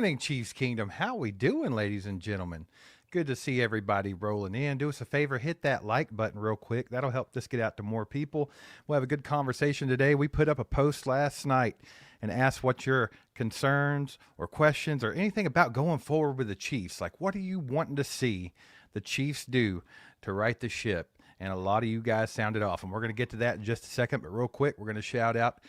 morning, Chiefs Kingdom. How we doing, ladies and gentlemen? Good to see everybody rolling in. Do us a favor, hit that like button real quick. That'll help this get out to more people. We'll have a good conversation today. We put up a post last night and asked what your concerns or questions or anything about going forward with the Chiefs. Like, what are you wanting to see the Chiefs do to right the ship? And a lot of you guys sounded off. And we're going to get to that in just a second. But real quick, we're going to shout out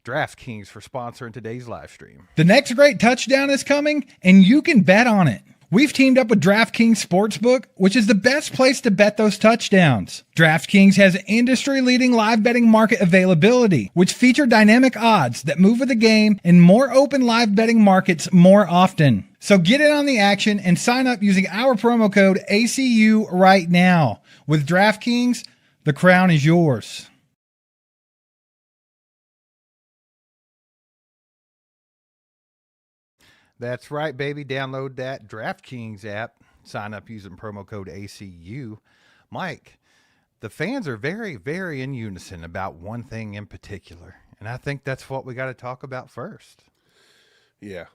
DraftKings for sponsoring today's live stream. The next great touchdown is coming, and you can bet on it. We've teamed up with DraftKings Sportsbook, which is the best place to bet those touchdowns. DraftKings has industry-leading live betting market availability, which feature dynamic odds that move with the game and more open live betting markets more often. So get in on the action and sign up using our promo code ACU right now. With DraftKings, the crown is yours. That's right, baby. Download that DraftKings app. Sign up using promo code ACU. Mike, the fans are very, very in unison about one thing in particular. And I think that's what we got to talk about first. Yeah.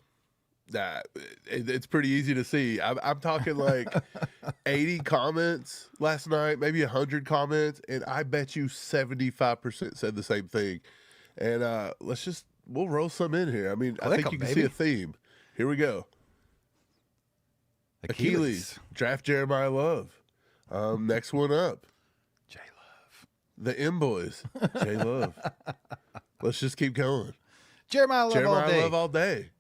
It's pretty easy to see. I'm talking like 80 comments last night, maybe 100 comments, and I bet you 75% said the same thing. And we'll roll some in here. I mean, I think you can see a theme. Here we go. Achilles. Draft Jeremiah Love. Next one up. J Love. The M Boys. J Love. Let's just keep going. Jeremiah Love all day.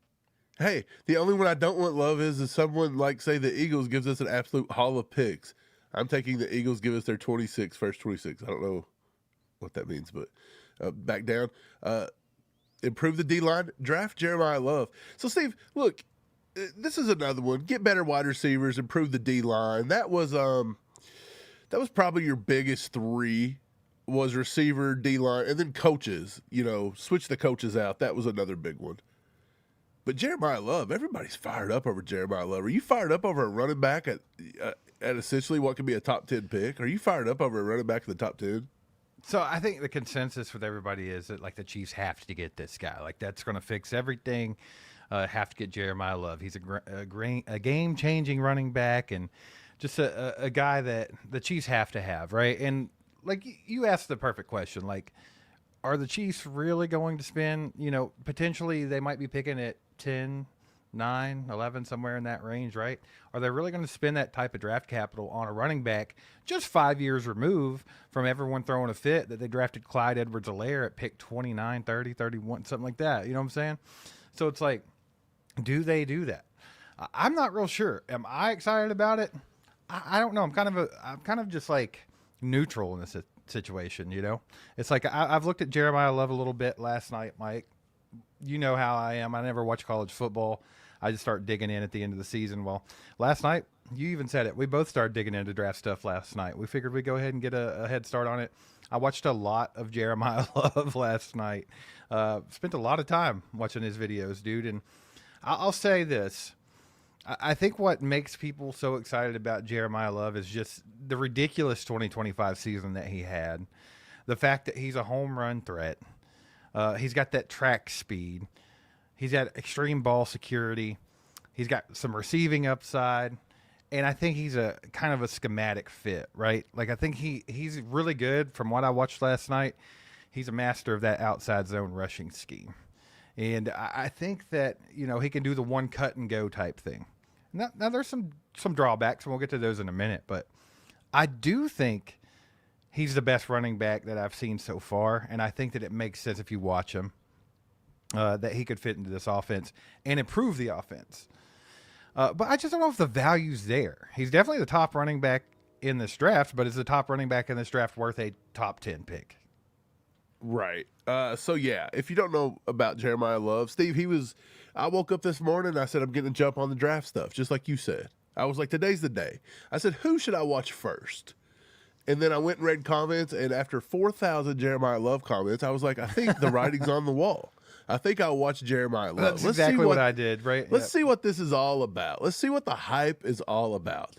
Hey, the only one I don't want Love is someone like, say, the Eagles gives us an absolute haul of picks. I'm taking the Eagles give us their first 26. I don't know what that means, but back down. Improve the D-line, draft Jeremiah Love. So, Steve, look, this is another one. Get better wide receivers, improve the D-line. That was probably your biggest three, was receiver, D-line, and then coaches. Switch the coaches out. That was another big one. But Jeremiah Love, everybody's fired up over Jeremiah Love. Are you fired up over a running back at essentially what could be a top 10 pick? Are you fired up over a running back in the top 10? So I think the consensus with everybody is that, like, the Chiefs have to get this guy. Like, that's going to fix everything. Have to get Jeremiah Love. He's a game-changing running back and just a guy that the Chiefs have to have, right? And, like, you asked the perfect question. Like, are the Chiefs really going to spend, potentially they might be picking at 10, 9, 11, somewhere in that range, right? Are they really going to spend that type of draft capital on a running back just 5 years removed from everyone throwing a fit that they drafted Clyde Edwards-Helaire at pick 29, 30, 31, something like that? You know what I'm saying? So it's like, do they do that? I'm not real sure. Am I excited about it? I don't know. I'm kind of just like neutral in this situation, It's like I've looked at Jeremiah Love a little bit last night, Mike. You know how I am. I never watch college football. I just start digging in at the end of the season. Well, last night, you even said it. We both started digging into draft stuff last night. We figured we'd go ahead and get a head start on it. I watched a lot of Jeremiah Love last night. Spent a lot of time watching his videos, dude. And I'll say this. I think what makes people so excited about Jeremiah Love is just the ridiculous 2025 season that he had. The fact that he's a home run threat. He's got that track speed. He's got extreme ball security. He's got some receiving upside. And I think he's a kind of a schematic fit, right? Like, I think he's really good. From what I watched last night, he's a master of that outside zone rushing scheme. And I think that, he can do the one cut and go type thing. Now there's some drawbacks, and we'll get to those in a minute. But I do think he's the best running back that I've seen so far. And I think that it makes sense if you watch him. That he could fit into this offense and improve the offense. But I just don't know if the value's there. He's definitely the top running back in this draft, but is the top running back in this draft worth a top 10 pick? Right. So, yeah, if you don't know about Jeremiah Love, Steve, I woke up this morning, I said, I'm getting a jump on the draft stuff, just like you said. I was like, today's the day. I said, who should I watch first? And then I went and read comments, and after 4,000 Jeremiah Love comments, I was like, I think the writing's on the wall. I think I'll watch Jeremiah Love. That's exactly what I did, right? Let's see what this is all about. Let's see what the hype is all about.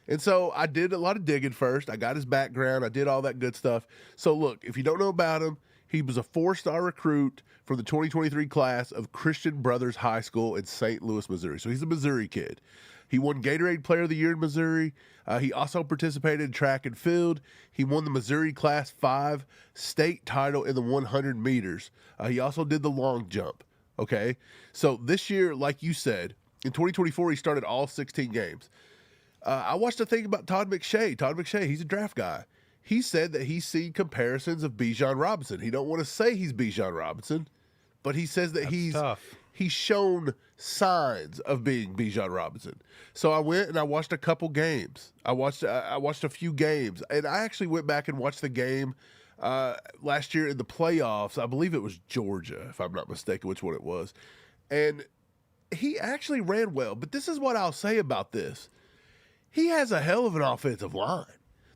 And so I did a lot of digging first. I got his background. I did all that good stuff. So, look, if you don't know about him, He was a 4-star recruit from the 2023 class of Christian Brothers High School in St. Louis, Missouri. So he's a Missouri kid. He won Gatorade Player of the Year in Missouri. He also participated in track and field. He won the Missouri Class 5 state title in the 100 meters. He also did the long jump. Okay, so this year, like you said, in 2024, he started all 16 games. I watched a thing about Todd McShay. Todd McShay, he's a draft guy. He said that he's seen comparisons of Bijan Robinson. He don't want to say he's Bijan Robinson, but he says that he's shown signs of being Bijan Robinson. So I went and I watched a couple games. I watched a few games, and I actually went back and watched the game last year in the playoffs. I believe it was Georgia, if I'm not mistaken, which one it was. And he actually ran well. But this is what I'll say about this. He has a hell of an offensive line.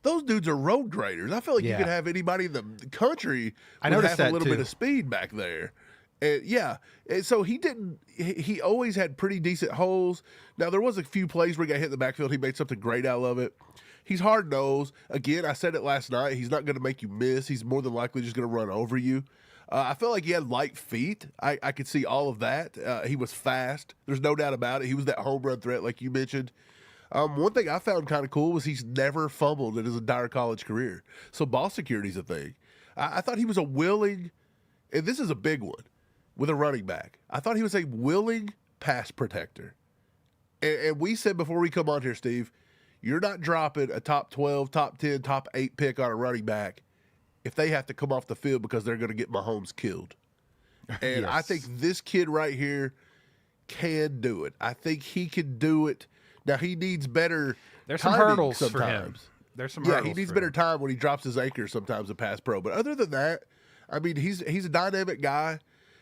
Those dudes are road graders. I feel like you could have anybody in the country with have a little bit of speed back there. And and so he always had pretty decent holes. Now, there was a few plays where he got hit in the backfield. He made something great out of it. He's hard-nosed. Again, I said it last night. He's not going to make you miss. He's more than likely just going to run over you. I felt like he had light feet. I could see all of that. He was fast. There's no doubt about it. He was that home run threat like you mentioned. One thing I found kind of cool was he's never fumbled in his entire college career. So ball security is a thing. I thought he was a willing, and this is a big one, with a running back. I thought he was a willing pass protector. And we said before we come on here, Steve, you're not dropping a top 12, top 10, top 8 pick on a running back if they have to come off the field because they're going to get Mahomes killed. And I think this kid right here can do it. I think he can do it. Now, he needs better There's some hurdles sometimes. For him. There's some hurdles. Yeah, he needs better time when he drops his anchor sometimes in pass pro. But other than that, I mean, he's a dynamic guy.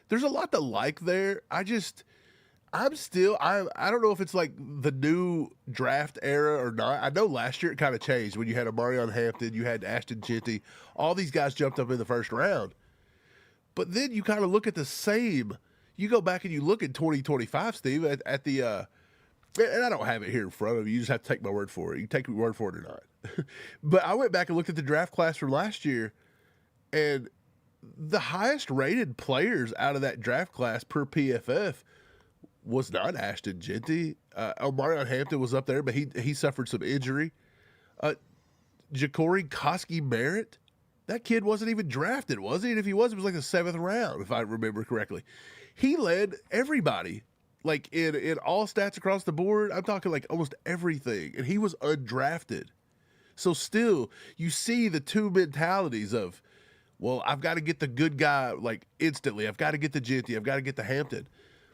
There's a lot to like there. I don't know if it's like the new draft era or not. I know last year it kind of changed when you had Marion Hampton, you had Ashton Genty. All these guys jumped up in the first round. But then you kind of look at the same. You go back and you look at 2025, Steve, at the and I don't have it here in front of you. You just have to take my word for it. You can take my word for it or not. But I went back and looked at the draft class from last year, and the highest rated players out of that draft class per PFF was not Ashton Genty. Omarion Hampton was up there, but he suffered some injury. Ja'Cory Koski-Merritt, that kid wasn't even drafted, was he? And if he was, it was like the 7th round, if I remember correctly. He led everybody. Like in all stats across the board, I'm talking like almost everything. And he was undrafted. So still, you see the two mentalities of, well, I've got to get the good guy like instantly. I've got to get the Genty. I've got to get the Hampton.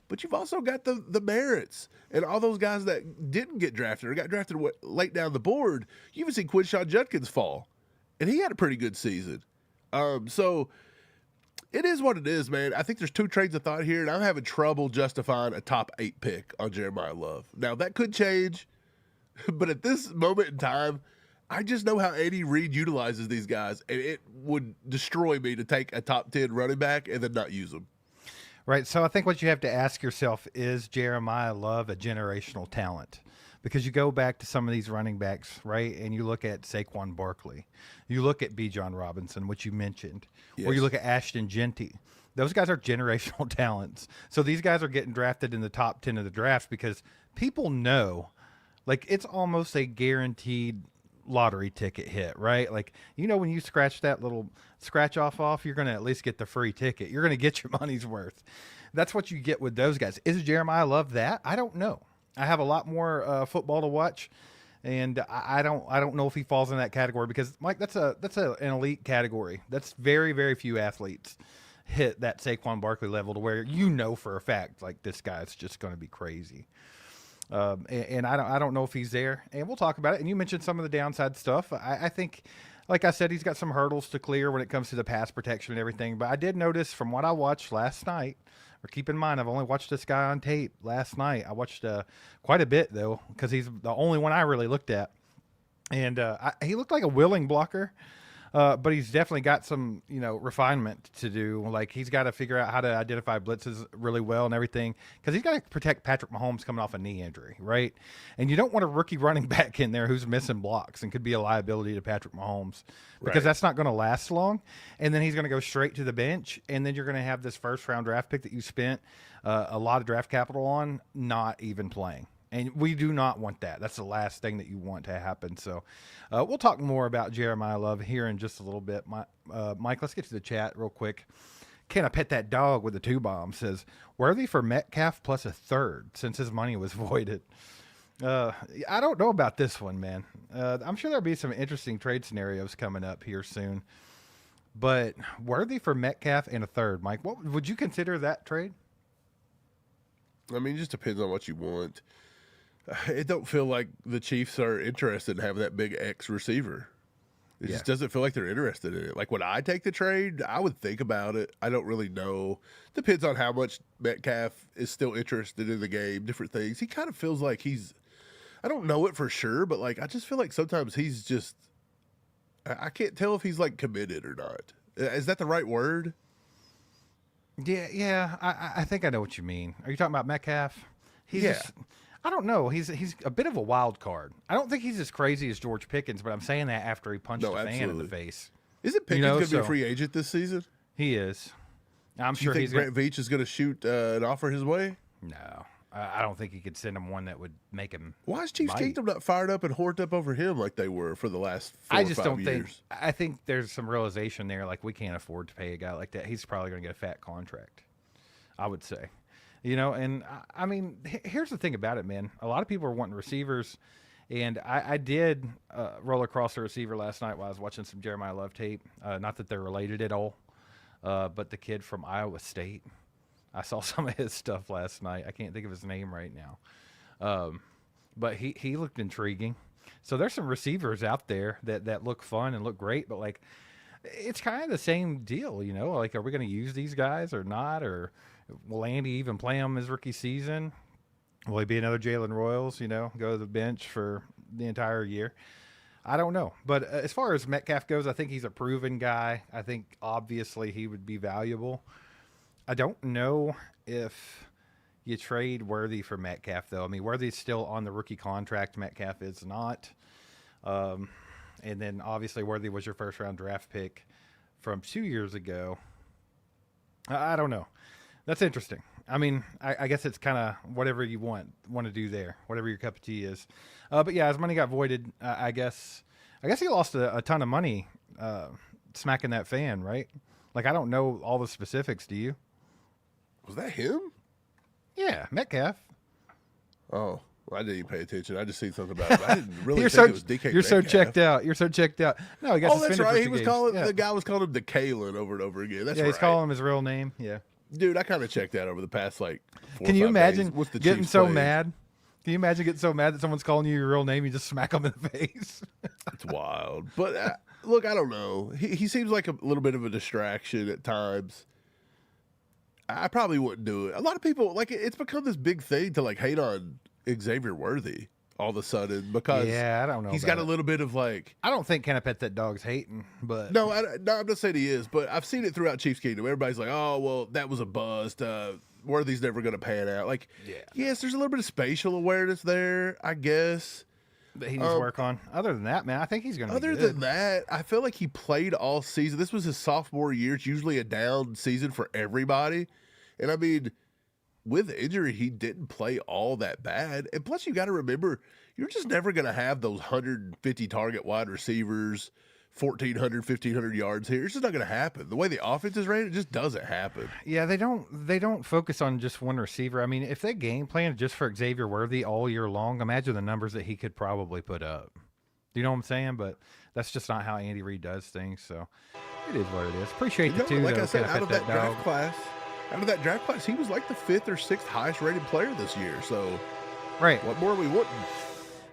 But you've also got the Merritts and all those guys that didn't get drafted or got drafted late down the board. You even seen Quinshon Judkins fall. And he had a pretty good season. So it is what it is, man. I think there's two trains of thought here, and I'm having trouble justifying a top 8 pick on Jeremiah Love. Now, that could change, but at this moment in time, I just know how Andy Reid utilizes these guys, and it would destroy me to take a top 10 running back and then not use them. Right. So I think what you have to ask yourself, is Jeremiah Love a generational talent? Because you go back to some of these running backs, right, and you look at Saquon Barkley. You look at Bijan Robinson, which you mentioned, or you look at Ashton Genty. Those guys are generational talents. So these guys are getting drafted in the top 10 of the draft because people know, like, it's almost a guaranteed lottery ticket hit, right? Like, you know, when you scratch that little scratch off, you're going to at least get the free ticket. You're going to get your money's worth. That's what you get with those guys. Is Jeremiah Love that? I don't know. I have a lot more football to watch, and I don't know if he falls in that category because, Mike, that's an elite category. That's very, very few athletes hit that Saquon Barkley level to where you know for a fact like this guy's just going to be crazy. And I don't know if he's there, and we'll talk about it. And you mentioned some of the downside stuff. I think, like I said, he's got some hurdles to clear when it comes to the pass protection and everything. But I did notice from what I watched last night. Or keep in mind, I've only watched this guy on tape last night. I watched quite a bit, though, because he's the only one I really looked at. And he looked like a willing blocker. But he's definitely got some, refinement to do. Like he's got to figure out how to identify blitzes really well and everything, because he's got to protect Patrick Mahomes coming off a knee injury, right? And you don't want a rookie running back in there who's missing blocks and could be a liability to Patrick Mahomes, because Right. that's not going to last long. And then he's going to go straight to the bench, and then you're going to have this first round draft pick that you spent a lot of draft capital on not even playing. And we do not want that. That's the last thing that you want to happen. So we'll talk more about Jeremiah Love here in just a little bit. Mike, let's get to the chat real quick. Can I pet that dog with the 2 bomb? Says, worthy for Metcalf plus a third since his money was voided. I don't know about this one, man. I'm sure there'll be some interesting trade scenarios coming up here soon. But worthy for Metcalf and a third. Mike, what would you consider that trade? I mean, it just depends on what you want. It don't feel like the Chiefs are interested in having that big X receiver. It just doesn't feel like they're interested in it. Like, would I take the trade? I would think about it. I don't really know. Depends on how much Metcalf is still interested in the game, different things. He kind of feels like I don't know it for sure, but like I just feel like sometimes he's just, I can't tell if he's like committed or not. Is that the right word? Yeah. I think I know what you mean. Are you talking about Metcalf? Yeah. I don't know. He's a bit of a wild card. I don't think he's as crazy as George Pickens, but I'm saying that after he punched a fan in the absolutely. face. Isn't Pickens going to be a free agent this season? He is. I'm Do you sure think he's Brett Veach is going to shoot an offer his way? No, I don't think he could send him one that would make him. Why is Chiefs bite. Kingdom not fired up and horned up over him like they were for the last 4 I or just 5 don't years? think. I think there's some realization there. Like we can't afford to pay a guy like that. He's probably going to get a fat contract, I would say. And I mean, here's the thing about it, man. A lot of people are wanting receivers, and I did roll across a receiver last night while I was watching some Jeremiah Love tape. Not that they're related at all, but the kid from Iowa State. I saw some of his stuff last night. I can't think of his name right now, but he looked intriguing. So there's some receivers out there that look fun and look great, but like it's kind of the same deal, Like, are we going to use these guys or not, or will Andy even play him his rookie season? Will he be another Jalen Royals, go to the bench for the entire year? I don't know. But as far as Metcalf goes, I think he's a proven guy. I think obviously he would be valuable. I don't know if you trade Worthy for Metcalf, though. I mean, Worthy's still on the rookie contract. Metcalf is not. And then obviously Worthy was your first round draft pick from 2 years ago. I don't know. That's interesting. I mean, I guess it's kind of whatever you want to do there, whatever your cup of tea is. But yeah, his money got voided. I guess he lost a ton of money smacking that fan, right? Like, I don't know all the specifics. Do you? Was that him? Yeah, Metcalf. Oh, well, I didn't even pay attention. I just seen something about it. I didn't really You're think so it was DK you're so Metcalf. checked out. You're so checked out. No, he got Oh, suspended that's right. for He 2 was games. calling Yeah. the guy was calling him DeKalen over and over again. That's Yeah, right. he's calling him his real name. Yeah. Dude, I kind of checked that over the past like 4 Can or you 5 imagine days. What's the getting Chiefs so playing? mad? Can you imagine getting so mad that someone's calling you your real name? You just smack them in the face. It's wild. But look, I don't know. He seems like a little bit of a distraction at times. I probably wouldn't do it. A lot of people, like, it's become this big thing to like hate on Xavier Worthy all of a sudden because Yeah, I don't know he's about got a it. little bit of like, I don't think Can I Pet That Dog's hating, but no, I'm not saying he is, but I've seen it throughout Chiefs Kingdom. Everybody's like, oh, well, that was a bust. Worthy's never going to pan out. Like, yes, there's a little bit of spatial awareness there, I guess. that he needs to work on. Other than that, man, I think he's going to be Other good. than that, I feel like he played all season. This was his sophomore year. It's usually a down season for everybody. And I mean, with injury, he didn't play all that bad. And plus, you got to remember, you're just never going to have those 150 target wide receivers, 1,400, 1,500 yards here. It's just not going to happen. The way the offense is ran, it just doesn't happen. Yeah, they don't focus on just one receiver. I mean, if they game plan just for Xavier Worthy all year long, imagine the numbers that he could probably put up. Do you know what I'm saying? But that's just not how Andy Reid does things. So it is what it is. Appreciate the two. Like though, I said, Can I out of Pet that draft class, he was like the 5th or 6th highest rated player this year. So Right. what more are we wanting?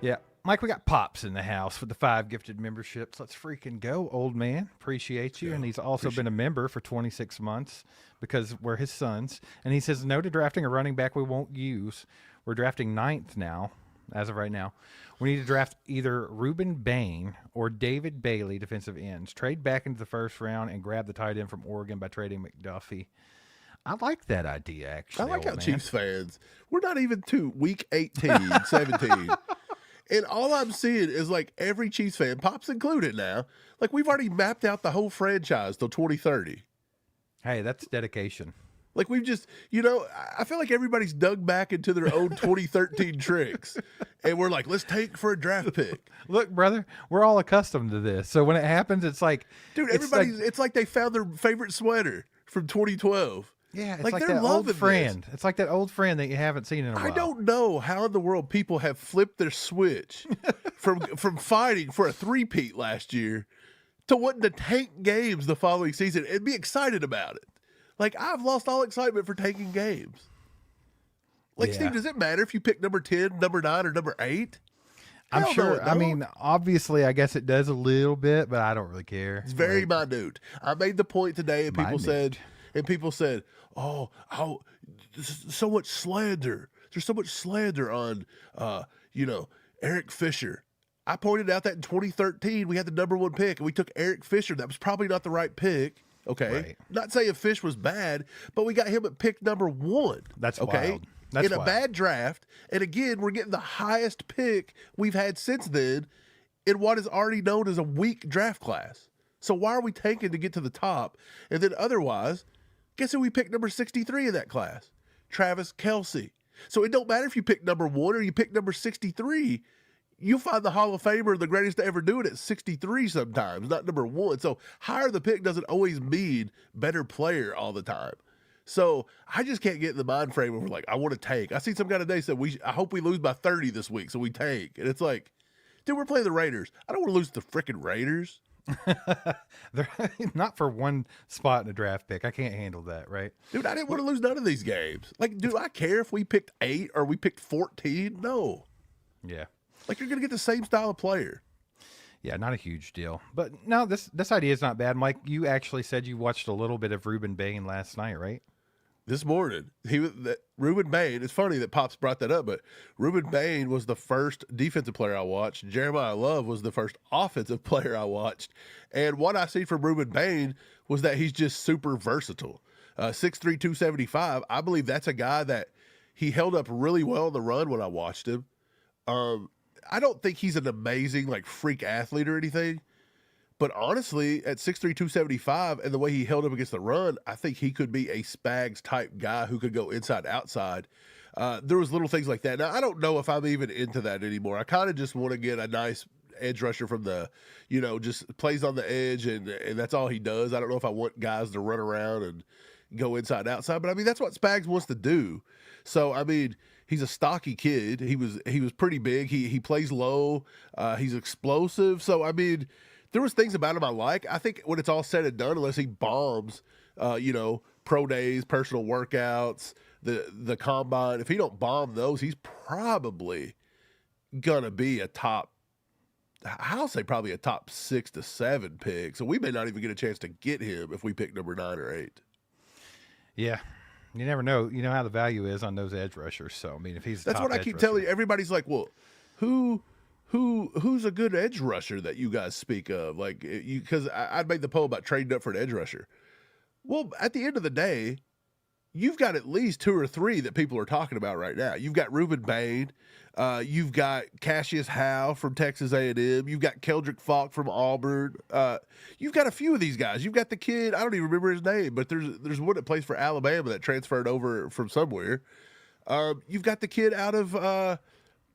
Yeah. Mike, we got Pops in the house with the 5 gifted memberships. Let's freaking go, old man. Appreciate you. And he's also been a member for 26 months because we're his sons. And he says, no to drafting a running back we won't use. We're drafting 9th now. as of right now. We need to draft either Reuben Bain or David Bailey, defensive ends. Trade back into the first round and grab the tight end from Oregon by trading McDuffie. I like that idea, actually. I like how old man. Chiefs fans, we're not even to week 18, 17. And all I'm seeing is like every Chiefs fan, Pop's included now, like we've already mapped out the whole franchise till 2030. Hey, that's dedication. Like we've just, you know, I feel like everybody's dug back into their own 2013 tricks. And we're like, let's tank for a draft pick. Look, brother, we're all accustomed to this. So when it happens, it's like, Dude, it's like they found their favorite sweater from 2012. Yeah, it's like like they're that loving old friend. It's like that old friend that you haven't seen in a while. I don't know how in the world people have flipped their switch from fighting for a three-peat last year to wanting to tank games the following season and be excited about it. Like, I've lost all excitement for tanking games. Like, Yeah. Steve, does it matter if you pick number 10, number 9, or number 8? I'm Hell no, sure. it I don't. mean, obviously, I guess it does a little bit, but I don't really care. It's very minute. I made the point today, and people Minute. said, "Oh, so much slander. There's so much slander on, Eric Fisher." I pointed out that in 2013 we had the number 1 pick, and we took Eric Fisher. That was probably not the right pick. Okay, Right. not saying Fish was bad, but we got him at pick number 1. That's okay. wild. That's in a wild. bad draft, and again, we're getting the highest pick we've had since then in what is already known as a weak draft class. So why are we tanking to get to the top? And then otherwise, guess who we picked number 63 in that class? Travis Kelce. So it don't matter if you pick number 1 or you pick number 63. You'll find the Hall of Famer, the greatest to ever do it, at 63 sometimes, not number 1. So higher the pick doesn't always mean better player all the time. So I just can't get in the mind frame where we're like, I want to tank. I seen some guy today said, I hope we lose by 30 this week, so we tank. And it's like, dude, we're playing the Raiders. I don't want to lose to the freaking Raiders. They're not for one spot in a draft pick. I can't handle that, right? Dude, I didn't want to lose none of these games. Like, do I care if we picked 8 or we picked 14? No. Yeah. Like, you're going to get the same style of player. Yeah, not a huge deal. But no, this idea is not bad. Mike, you actually said you watched a little bit of Reuben Bain last night, right? This morning, Reuben Bain, it's funny that Pops brought that up, but Reuben Bain was the first defensive player I watched. Jeremiah Love was the first offensive player I watched. And what I see from Reuben Bain was that he's just super versatile. 6'3", 275. I believe that's a guy that he held up really well on the run when I watched him. I don't think he's an amazing, like, freak athlete or anything. But honestly, at 6'3", 275, and the way he held up against the run, I think he could be a Spags type guy who could go inside, outside. There was little things like that. Now, I don't know if I'm even into that anymore. I kind of just want to get a nice edge rusher from the, just plays on the edge, and that's all he does. I don't know if I want guys to run around and go inside, outside. But, I mean, that's what Spags wants to do. So, I mean, he's a stocky kid. He was pretty big. He plays low. He's explosive. So, I mean, there was things about him I like. I think when it's all said and done, unless he bombs, pro days, personal workouts, the combine, if he don't bomb those, he's probably gonna be I'll say probably a top 6 to 7 pick. So we may not even get a chance to get him if we pick number 9 or 8. Yeah. You never know. You know how the value is on those edge rushers. So, I mean, if he's That's what I keep telling you. Everybody's like, well, who's a good edge rusher that you guys speak of? Like, because I'd made the poll about trading up for an edge rusher. Well, at the end of the day, you've got at least 2 or 3 that people are talking about right now. You've got Reuben Bain. You've got Cassius Howe from Texas A&M. You've got Keldrick Falk from Auburn. You've got a few of these guys. You've got the kid, I don't even remember his name, but there's one that plays for Alabama that transferred over from somewhere. You've got the kid out of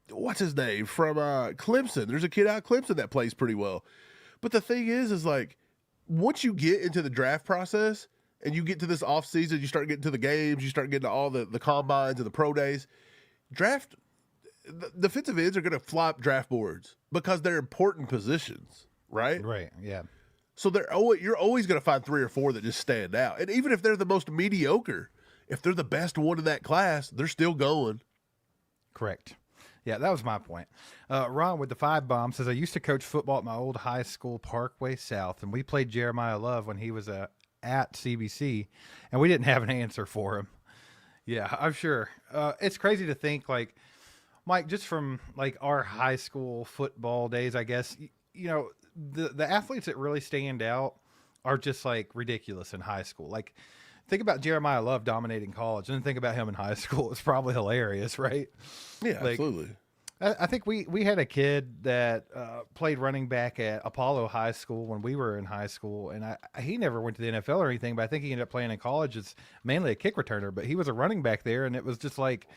what's his name, from Clemson. There's a kid out of Clemson that plays pretty well. But the thing is like, once you get into the draft process and you get to this offseason, you start getting to the games, you start getting to all the combines and the pro days, the defensive ends are going to fly up draft boards because they're important positions, right? Right, yeah. So you're always going to find 3 or 4 that just stand out. And even if they're the most mediocre, if they're the best one in that class, they're still going. Correct. Yeah, that was my point. Ron with the 5 bomb says, I used to coach football at my old high school, Parkway South, and we played Jeremiah Love when he was at CBC, and we didn't have an answer for him. Yeah, I'm sure. It's crazy to think, like, Mike, just from like our high school football days, I guess, you know, the athletes that really stand out are just like ridiculous in high school. Like, think about Jeremiah Love dominating college, and then think about him in high school. It's probably hilarious, right? Yeah, Like, absolutely. I think we had a kid that played running back at Apollo High School when we were in high school, and he never went to the NFL or anything, but I think he ended up playing in college as mainly a kick returner. But he was a running back there, and it was just like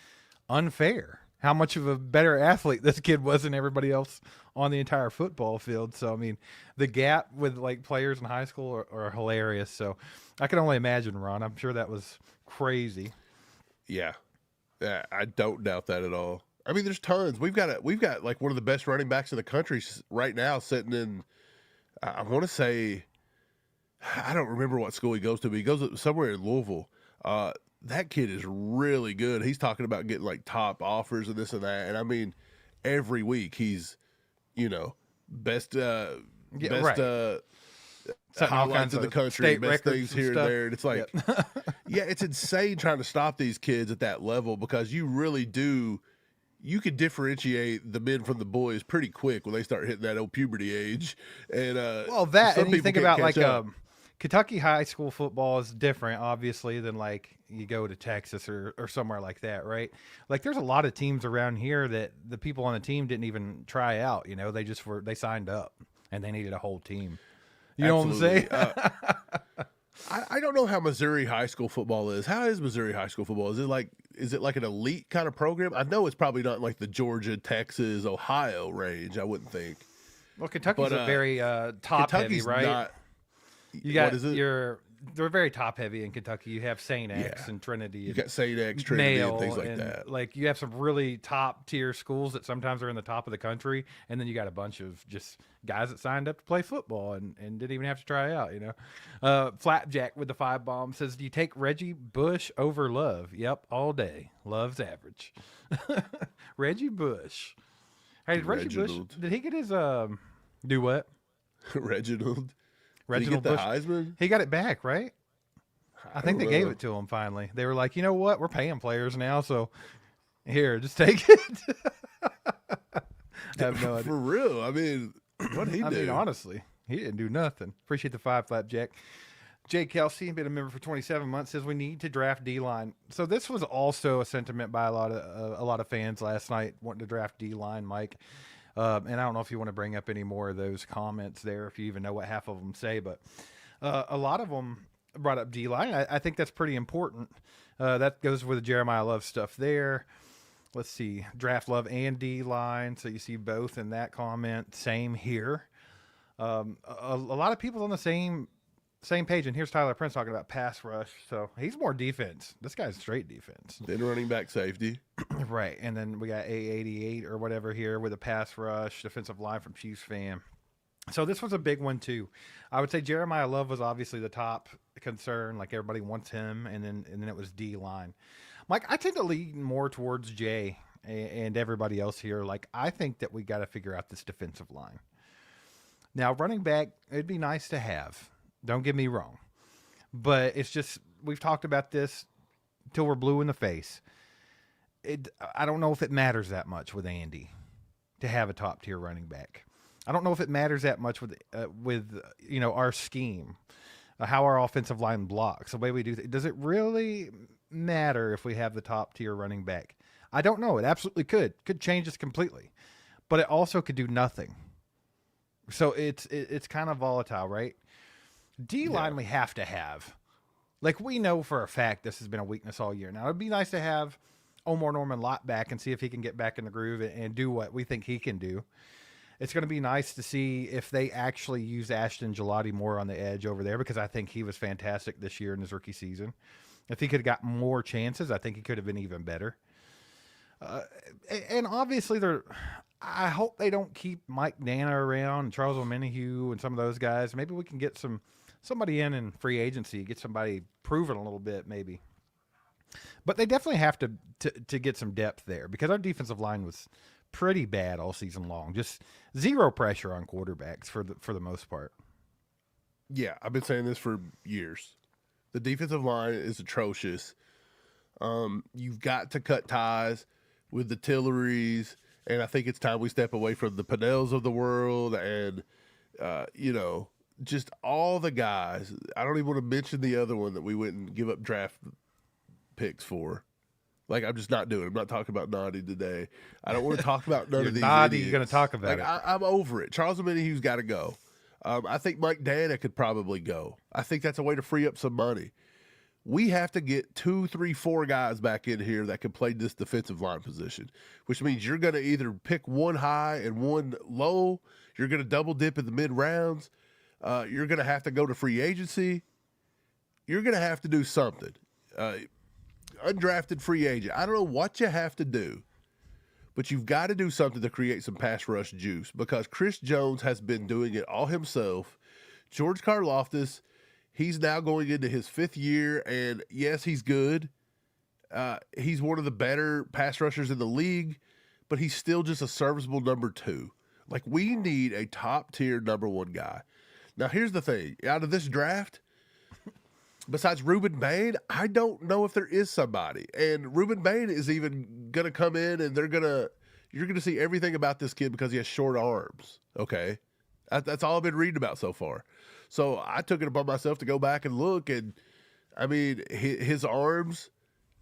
unfair how much of a better athlete this kid was than everybody else on the entire football field. So I mean, the gap with like players in high school are hilarious. So I can only imagine, Ron. I'm sure that was crazy. Yeah, I don't doubt that at all. I mean, there's tons. We've got like one of the best running backs in the country right now, sitting in. I want to say, I don't remember what school he goes to, but he goes somewhere in Louisville. That kid is really good. He's talking about getting like top offers and this and that. And I mean, every week he's, best, Right. Setting all highlights kinds of the of country, state best records things and here and stuff. there. And it's like, yeah, it's insane trying to stop these kids at that level, because you really do. You can differentiate the men from the boys pretty quick when they start hitting that old puberty age. And Well, that, some and you people think can't about catch like up. Kentucky high school football is different, obviously, than like you go to Texas or somewhere like that, right? Like there's a lot of teams around here that the people on the team didn't even try out. They signed up and they needed a whole team. You know what I'm saying? Absolutely. I don't know how Missouri high school football is. How is Missouri high school football? Is it like an elite kind of program? I know it's probably not like the Georgia, Texas, Ohio range, I wouldn't think. Well, Kentucky's But, a very top heavy, Kentucky's right? not. You got what is it? they're very top heavy in Kentucky. You have St. X Yeah. and Trinity. You And got St. X, Trinity, Mail and things like and that. like you have some really top tier schools that sometimes are in the top of the country, and then you got a bunch of just guys that signed up to play football and didn't even have to try out. Flapjack with the 5 bomb says, do you take Reggie Bush over Love? Yep, all day. Love's average. Reggie Bush. Hey, did Reggie Bush, Reginald. did he get his do what? Reginald. Did he Reginald get the Bush. Heisman? He got it back, right? I think they don't gave know. it to him finally. They were like, you know what? We're paying players now, so here, just take it. I have no idea. For real. I mean, what he I do? mean, honestly, he didn't do nothing. Appreciate the 5 Flapjack. Jay Kelsey, been a member for 27 months, says we need to draft D-line. So this was also a sentiment by a lot of fans last night wanting to draft D-line, Mike. And I don't know if you want to bring up any more of those comments there, if you even know what half of them say, but a lot of them brought up D-line. I think that's pretty important. That goes with the Jeremiah Love stuff there. Let's see, draft Love and D-line. So you see both in that comment. Same here. A lot of people on the same page. And here's Tyler Prince talking about pass rush. So he's more defense. This guy's straight defense. Then running back safety. Right. And then we got A88 or whatever here with a pass rush, defensive line from Chiefs fan. So this was a big one too. I would say Jeremiah Love was obviously the top concern. Like everybody wants him. And then it was D-line. Mike, I tend to lean more towards Jay and everybody else here. Like, I think that we got to figure out this defensive line. Now, running back, it'd be nice to have. Don't get me wrong. But it's just, we've talked about this till we're blue in the face. I don't know if it matters that much with Andy to have a top tier running back. I don't know if it matters that much with our scheme, how our offensive line blocks, the way we do. Does it really matter if we have the top tier running back? I don't know. It absolutely could change us completely, but it also could do nothing. So it's kind of volatile, right? D-line we have to have. Like, we know for a fact this has been a weakness all year. Now, it'd be nice to have Omar Norman Lott back and see if he can get back in the groove and do what we think he can do. It's going to be nice to see if they actually use Ashton Gelati more on the edge over there, because I think he was fantastic this year in his rookie season. If he could have got more chances, I think he could have been even better. And obviously, I hope they don't keep Mike Dana around and Charles O'Menahue and some of those guys. Maybe we can get somebody in free agency, get somebody proven a little bit, maybe. But they definitely have to get some depth there, because our defensive line was pretty bad all season long. Just zero pressure on quarterbacks for the most part. Yeah, I've been saying this for years. The defensive line is atrocious. You've got to cut ties with the Tilleries, and I think it's time we step away from the Pinnells of the world and, just all the guys. I don't even want to mention the other one that we went and give up draft picks for. Like, I'm just not doing it. I'm not talking about Noddy today. I don't want to talk about none of these Noddy, idiots. you're going to talk about it. I'm over it. Charles Omenihu's got to go. I think Mike Dana could probably go. I think that's a way to free up some money. We have to get 2, 3, 4 guys back in here that can play this defensive line position, which means you're going to either pick one high and one low. You're going to double dip in the mid rounds. You're going to have to go to free agency. You're going to have to do something. Undrafted free agent. I don't know what you have to do, but you've got to do something to create some pass rush juice because Chris Jones has been doing it all himself. George Karlaftis, he's now going into his 5th year, and yes, he's good. He's one of the better pass rushers in the league, but he's still just a serviceable number 2. Like, we need a top-tier number 1 guy. Now, here's the thing. Out of this draft, besides Ruben Bain, I don't know if there is somebody. And Ruben Bain is even going to come in, and you're going to see everything about this kid because he has short arms, okay? That's all I've been reading about so far. So I took it upon myself to go back and look, and I mean, his arms,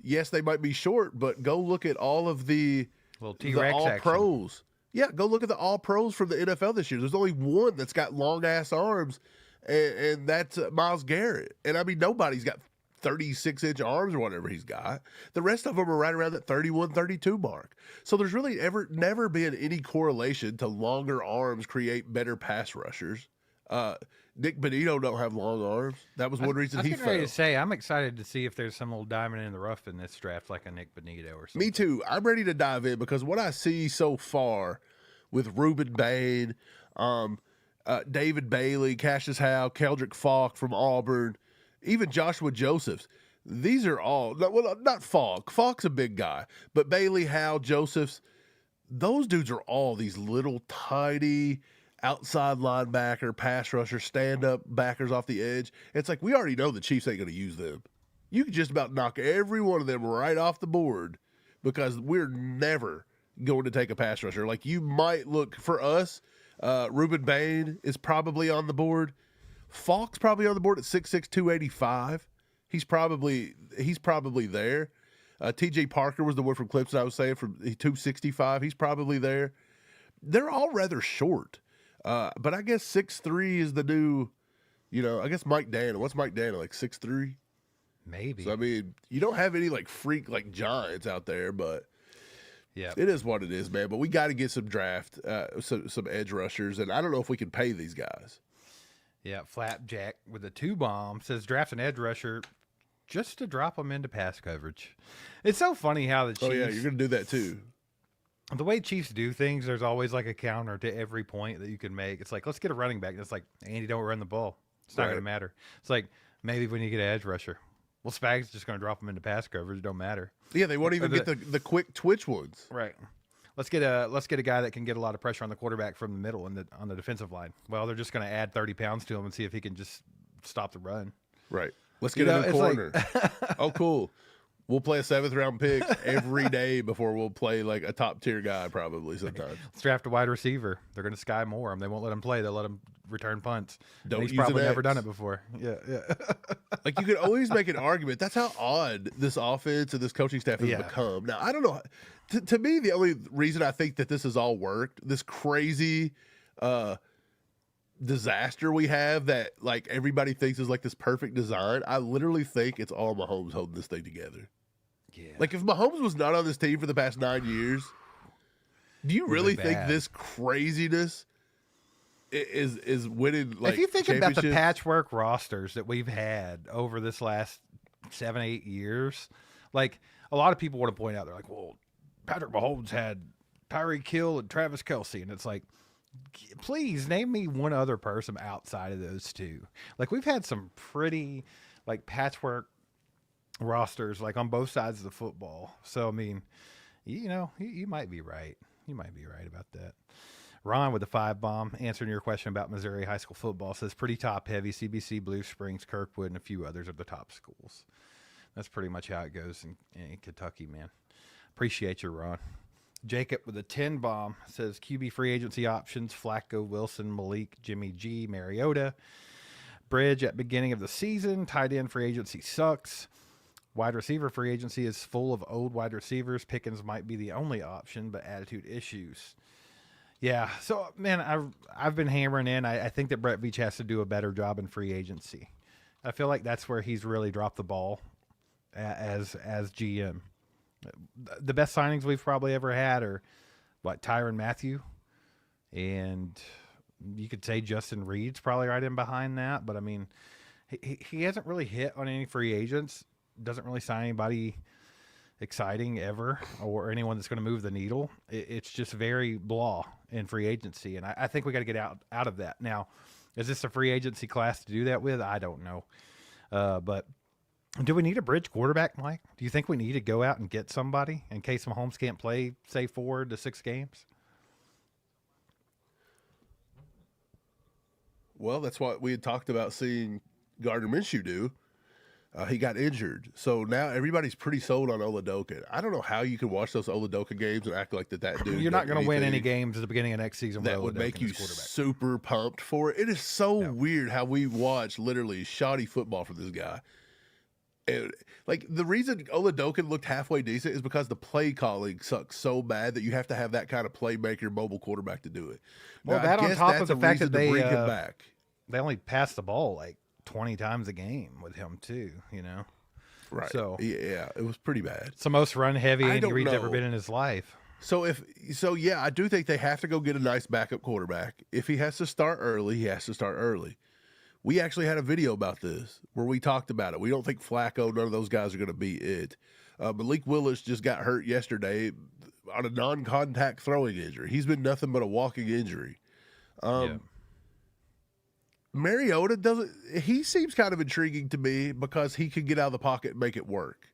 yes, they might be short, but go look at all of the all-pros. Yeah, go look at the all-pros from the NFL this year. There's only one that's got long-ass arms, and that's Myles Garrett. And, I mean, nobody's got 36-inch arms or whatever he's got. The rest of them are right around that 31, 32 mark. So there's really never been any correlation to longer arms create better pass rushers. Nick Benito don't have long arms. That was one reason he fell. Ready to say, I'm excited to see if there's some little diamond in the rough in this draft, like a Nick Benito or something. Me too. I'm ready to dive in because what I see so far with Ruben Bain, David Bailey, Cassius Howe, Keldrick Falk from Auburn, even Joshua Josephs. These are all, well, not Falk. Falk's a big guy, but Bailey, Howe, Josephs, those dudes are all these little tiny outside linebacker, pass rusher, stand-up backers off the edge. It's like we already know the Chiefs ain't going to use them. You can just about knock every one of them right off the board because we're never going to take a pass rusher. Like, you might look for us, Ruben Bain is probably on the board. Falk's probably on the board at 6'6", 285. He's probably there. TJ Parker was the one from Clemson I was saying, from 265. He's probably there. They're all rather short. But I guess 6'3" is the new, I guess Mike Dana. What's Mike Dana, like 6'3"? Maybe. So, I mean, you don't have any, like, freak, like, giants out there, but yeah, it is what it is, man. But we got to get some some edge rushers, and I don't know if we can pay these guys. Yeah, Flapjack with a 2-bomb says draft an edge rusher just to drop them into pass coverage. It's so funny how the Chiefs... Oh, yeah, you're going to do that too. The way Chiefs do things, there's always like a counter to every point that you can make. It's like, let's get a running back. And it's like, Andy, don't run the ball. It's not going to matter. It's like, maybe when you get an edge rusher. Well, Spag's just going to drop them into pass coverage. It don't matter. Yeah, they won't even get the quick twitch ones. Right. Let's get a guy that can get a lot of pressure on the quarterback from the middle and on the defensive line. Well, they're just going to add 30 pounds to him and see if he can just stop the run. Right. Let's get a new corner. Oh, cool. We'll play a 7th-round pick every day before we'll play like a top-tier guy probably sometimes. Let's draft a wide receiver. They're going to Sky Moore him. They won't let him play. They'll let him return punts. He's probably never done it before. Yeah. Like, you could always make an argument. That's how odd this offense and this coaching staff has become. Now, I don't know. To me, the only reason I think that this has all worked, this crazy disaster we have that, like, everybody thinks is like this perfect design, I literally think it's all Mahomes holding this thing together. Yeah. Like, if Mahomes was not on this team for the past 9 years, do you really think this craziness is winning, like, if you think about the patchwork rosters that we've had over this last 7-8 years, like, a lot of people want to point out, they're like, well, Patrick Mahomes had Tyreek Hill and Travis Kelce, and it's like, please name me one other person outside of those two. Like, we've had some pretty, like, patchwork rosters, like, on both sides of the football. So, I mean, you might be right. You might be right about that. Ron with the 5-bomb, answering your question about Missouri high school football, says pretty top-heavy. CBC, Blue Springs, Kirkwood, and a few others are the top schools. That's pretty much how it goes in Kentucky, man. Appreciate your Ron. Jacob with a 10 bomb says QB free agency options: Flacco, Wilson, Malik, Jimmy G, Mariota. Bridge at beginning of the season. Tight end free agency sucks. Wide receiver free agency is full of old wide receivers. Pickens might be the only option, but attitude issues. Yeah, so man, I've been hammering in. I think that Brett Veach has to do a better job in free agency. I feel like that's where he's really dropped the ball as GM. The best signings we've probably ever had are Tyrann Mathieu, and you could say Justin Reed's probably right in behind that. But I mean, he hasn't really hit on any free agents. Doesn't really sign anybody exciting ever, or anyone that's going to move the needle. It's just very blah in free agency, and I think we got to get out of that. Now, is this a free agency class to do that with? I don't know, but do we need a bridge quarterback, Mike? Do you think we need to go out and get somebody in case Mahomes can't play, say, 4 to 6 games? Well, that's what we had talked about seeing Gardner Minshew do. He got injured. So now everybody's pretty sold on Oladoka. I don't know how you can watch those Oladoka games and act like that dude. You're not going to win any games at the beginning of next season. That would make you super pumped for it. It is so weird how we watch literally shoddy football from this guy. And, like, the reason Oladoka looked halfway decent is because the play calling sucks so bad that you have to have that kind of playmaker mobile quarterback to do it. Well, now, that on top of the fact that they bring him back. They only pass the ball like 20 times a game with him too, you know? Right. So yeah, it was pretty bad. It's the most run heavy Andy Reid's ever been in his life. So I do think they have to go get a nice backup quarterback. If he has to start early, he has to start early. We actually had a video about this where we talked about it. We don't think Flacco, none of those guys are going to be it. Malik Willis just got hurt yesterday on a non-contact throwing injury. He's been nothing but a walking injury. Mariota he seems kind of intriguing to me because he can get out of the pocket and make it work.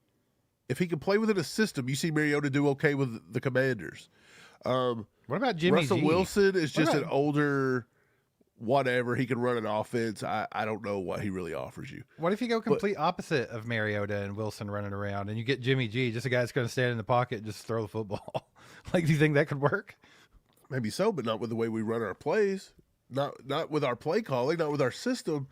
If he can play within a system, you see Mariota do okay with the Commanders. What about Jimmy Russell G? Wilson is just an older whatever. He can run an offense. I don't know what he really offers you. What if you go complete opposite of Mariota and Wilson running around and you get Jimmy G, just a guy that's going to stand in the pocket and just throw the football? Like, do you think that could work? Maybe so, but not with the way we run our plays. Not with our play calling, not with our system.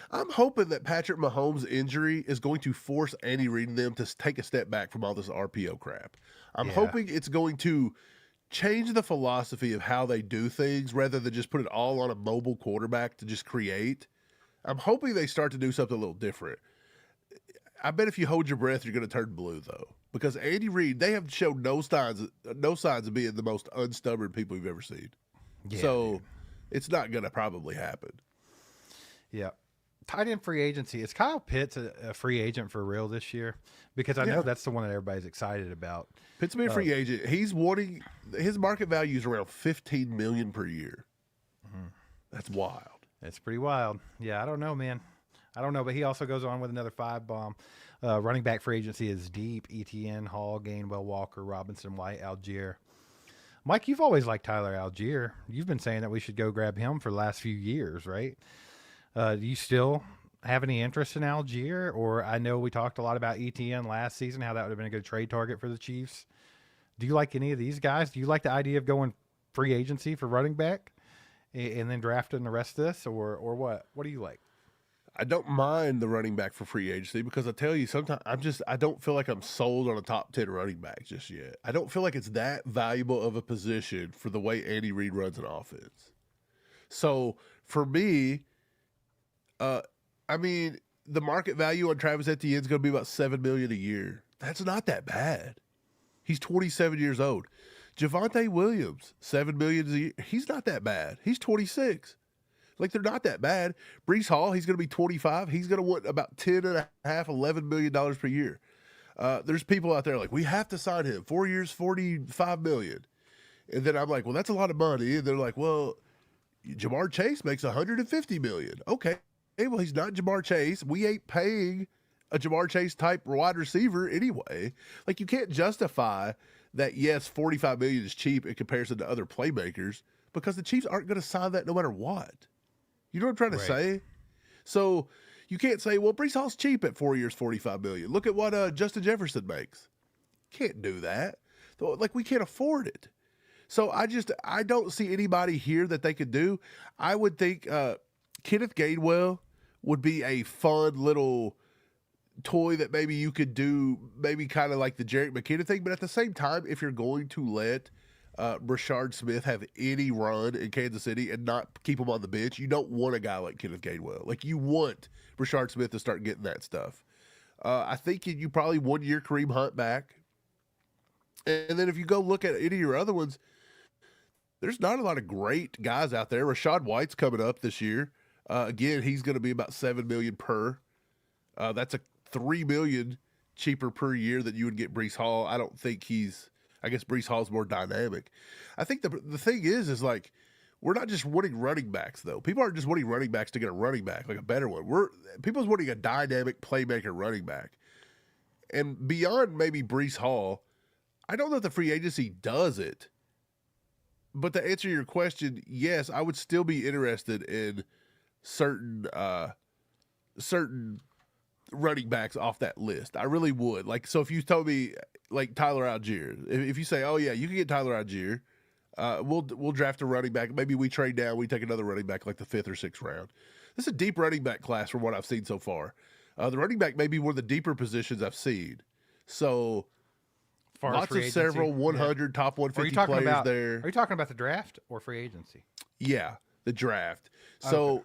I'm hoping that Patrick Mahomes' injury is going to force Andy Reid and them to take a step back from all this RPO crap. I'm hoping it's going to change the philosophy of how they do things rather than just put it all on a mobile quarterback to just create. I'm hoping they start to do something a little different. I bet if you hold your breath, you're going to turn blue, though. Because Andy Reid, they have shown no signs of being the most unstubborn people you've ever seen. Yeah, so... dude. It's not going to probably happen. Yeah. Tight end free agency. Is Kyle Pitts a free agent for real this year? Because I know that's the one that everybody's excited about. Pitts be a free agent. He's wanting his market value is around $15 million per year. Mm-hmm. That's wild. It's pretty wild. Yeah, I don't know, man. I don't know, but he also goes on with another 5 bomb. Running back free agency is deep. ETN, Hall, Gainwell, Walker, Robinson, White, Algier. Mike, you've always liked Tyler Algier. You've been saying that we should go grab him for the last few years, right? Do you still have any interest in Algier? Or I know we talked a lot about ETN last season, how that would have been a good trade target for the Chiefs. Do you like any of these guys? Do you like the idea of going free agency for running back and then drafting the rest of this, or what? What do you like? I don't mind the running back for free agency because I tell you, sometimes I don't feel like I'm sold on a top 10 running back just yet. I don't feel like it's that valuable of a position for the way Andy Reid runs an offense. So for me, the market value on Travis Etienne is going to be about $7 million a year. That's not that bad. He's 27 years old. Javonte Williams, $7 million a year. He's not that bad. He's 26. Like, they're not that bad. Breece Hall, he's going to be 25. He's going to want about $11 million per year. There's people out there like, we have to sign him. 4 years, $45 million. And then I'm like, well, that's a lot of money. And they're like, well, Jamar Chase makes $150 million. Okay. Hey, well, he's not Jamar Chase. We ain't paying a Jamar Chase type wide receiver anyway. Like, you can't justify that, yes, $45 million is cheap in comparison to other playmakers because the Chiefs aren't going to sign that no matter what. You know what I'm trying to say? So you can't say, well, Breece Hall's cheap at 4 years, $45 million. Look at what Justin Jefferson makes. Can't do that. Like, we can't afford it. So I don't see anybody here that they could do. I would think Kenneth Gainwell would be a fun little toy that maybe you could do, maybe kind of like the Jerick McKinnon thing. But at the same time, if you're going to let Brashard Smith have any run in Kansas City and not keep him on the bench, you don't want a guy like Kenneth Gainwell. Like, you want Brashard Smith to start getting that stuff. I think you probably 1 year Kareem Hunt back. And then if you go look at any of your other ones, there's not a lot of great guys out there. Rashad White's coming up this year. Again, he's going to be about $7 million per. That's a $3 million cheaper per year than you would get Breece Hall. I don't think I guess Breece Hall's more dynamic. I think the thing is like, we're not just wanting running backs, though. People aren't just wanting running backs to get a running back, like a better one. People's wanting a dynamic playmaker running back. And beyond maybe Breece Hall, I don't know if the free agency does it. But to answer your question, yes, I would still be interested in certain running backs off that list. I really would. Like, so if you told me like Tyler Algier, if you say, oh yeah, you can get Tyler Algier, we'll draft a running back. Maybe we trade down, we take another running back like the 5th or 6th round. This is a deep running back class from what I've seen so far. The running back may be one of the deeper positions I've seen. So lots of several 100 top 150 players there. Are you talking about the draft or free agency? Yeah, the draft. So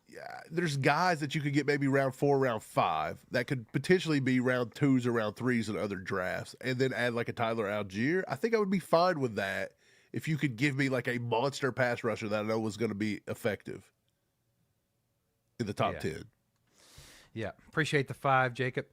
yeah, there's guys that you could get maybe round 4, round 5 that could potentially be round 2s or round 3s in other drafts, and then add like a Tyler Algier. I think I would be fine with that if you could give me like a monster pass rusher that I know was going to be effective in the top 10. Yeah, appreciate the 5, Jacob.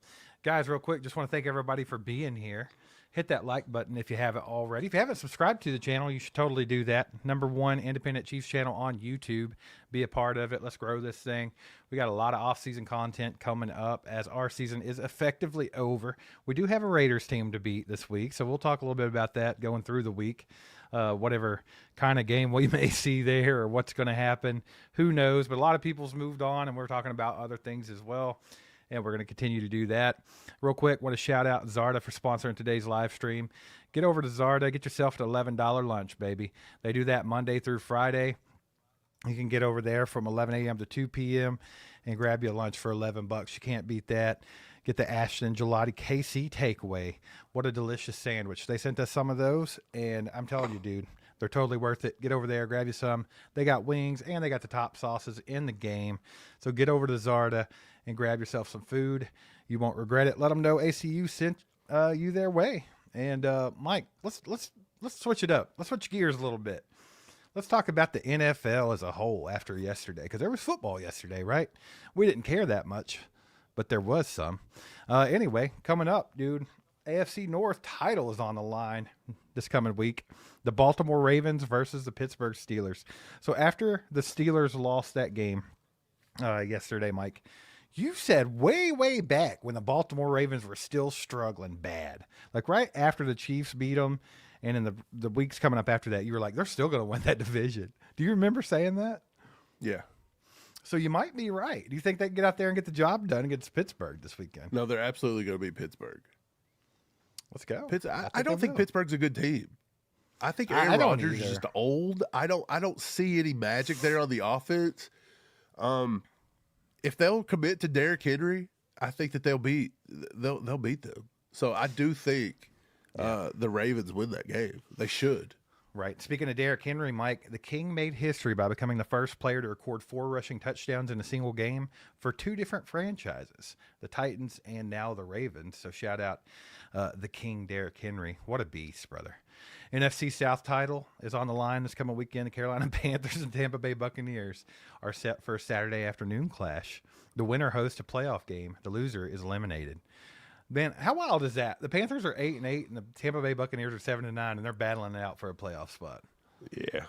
Guys, real quick, just want to thank everybody for being here. Hit that like button if you haven't already. If you haven't subscribed to the channel, you should totally do that. #1 Independent Chiefs channel on YouTube. Be a part of it. Let's grow this thing. We got a lot of off-season content coming up as our season is effectively over. We do have a Raiders team to beat this week, so we'll talk a little bit about that going through the week. Whatever kind of game we may see there or what's going to happen, who knows. But a lot of people's moved on, and we're talking about other things as well. And we're going to continue to do that. Real quick, want to shout out Zarda for sponsoring today's live stream. Get over to Zarda. Get yourself an $11 lunch, baby. They do that Monday through Friday. You can get over there from 11 a.m. to 2 p.m. and grab you a lunch for $11. You can't beat that. Get the Ashton Gelati KC takeaway. What a delicious sandwich. They sent us some of those, and I'm telling you, dude, they're totally worth it. Get over there, grab you some. They got wings, and they got the top sauces in the game. So get over to Zarda and grab yourself some food. You won't regret it. Let them know ACU sent you their way. And Mike, let's switch it up. Let's switch gears a little bit. Let's talk about the NFL as a whole after yesterday, because there was football yesterday, right? We didn't care that much, but there was some. Anyway, coming up, dude, AFC North title is on the line this coming week. The Baltimore Ravens versus the Pittsburgh Steelers. So after the Steelers lost that game yesterday, Mike, you said way back when the Baltimore Ravens were still struggling bad, like right after the Chiefs beat them, and in the weeks coming up after that, you were like, they're still going to win that division. Do you remember saying that? Yeah. So you might be right. Do you think they can get out there and get the job done against Pittsburgh this weekend? No, they're absolutely going to be Pittsburgh. Let's go. I don't think Pittsburgh's a good team. I think Aaron Rodgers is just old. I don't see any magic there on the offense. If they'll commit to Derrick Henry, I think that they'll beat them. So I do think the Ravens win that game. They should. Right. Speaking of Derrick Henry, Mike, the King made history by becoming the first player to record 4 rushing touchdowns in a single game for 2 different franchises, the Titans and now the Ravens. So shout out the King, Derrick Henry. What a beast, brother. NFC South title is on the line this coming weekend. The Carolina Panthers and Tampa Bay Buccaneers are set for a Saturday afternoon clash. The winner hosts a playoff game. The loser is eliminated. Man, how wild is that? The Panthers are 8-8, and the Tampa Bay Buccaneers are 7-9, and they're battling it out for a playoff spot. Yeah,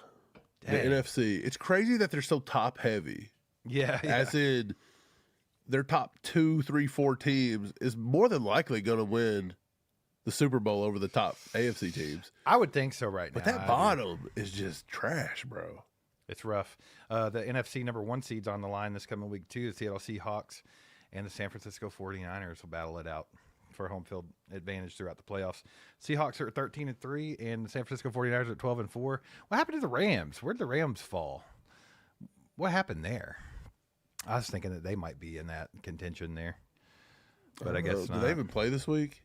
Dang. the NFC. It's crazy that they're so top heavy. Yeah. As in, their top 2, 3, 4 teams is more than likely going to win the Super Bowl over the top AFC teams. I would think so right now. But that bottom is just trash, bro. It's rough. The NFC #1 seed's on the line this coming week too. The Seattle Seahawks and the San Francisco 49ers will battle it out. for home field advantage throughout the playoffs. Seahawks are at 13-3, and the San Francisco 49ers are at 12-4. What happened to the Rams? Where did the Rams fall? What happened there? I was thinking that they might be in that contention there, but I guess Do not. they even play this week?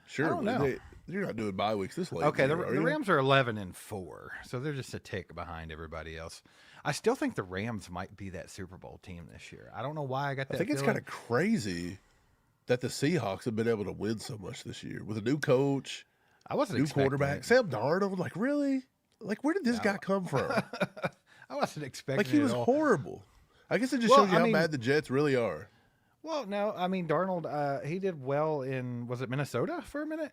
Sure. I don't know. You're not doing bye weeks this late. Okay, the the Rams are 11-4, so they're just a tick behind everybody else. I still think the Rams might be that Super Bowl team this year. I don't know why I got that. I think it's kind of crazy that the Seahawks have been able to win so much this year with a new coach, I wasn't new expecting quarterback, it. Sam Darnold. Like, really? Like, where did this guy come from? I wasn't expecting Like, he it was at all. horrible. I guess it just Well, shows you I how mean- bad the Jets really are. Well, no, I mean Darnold. He did well in was it Minnesota for a minute?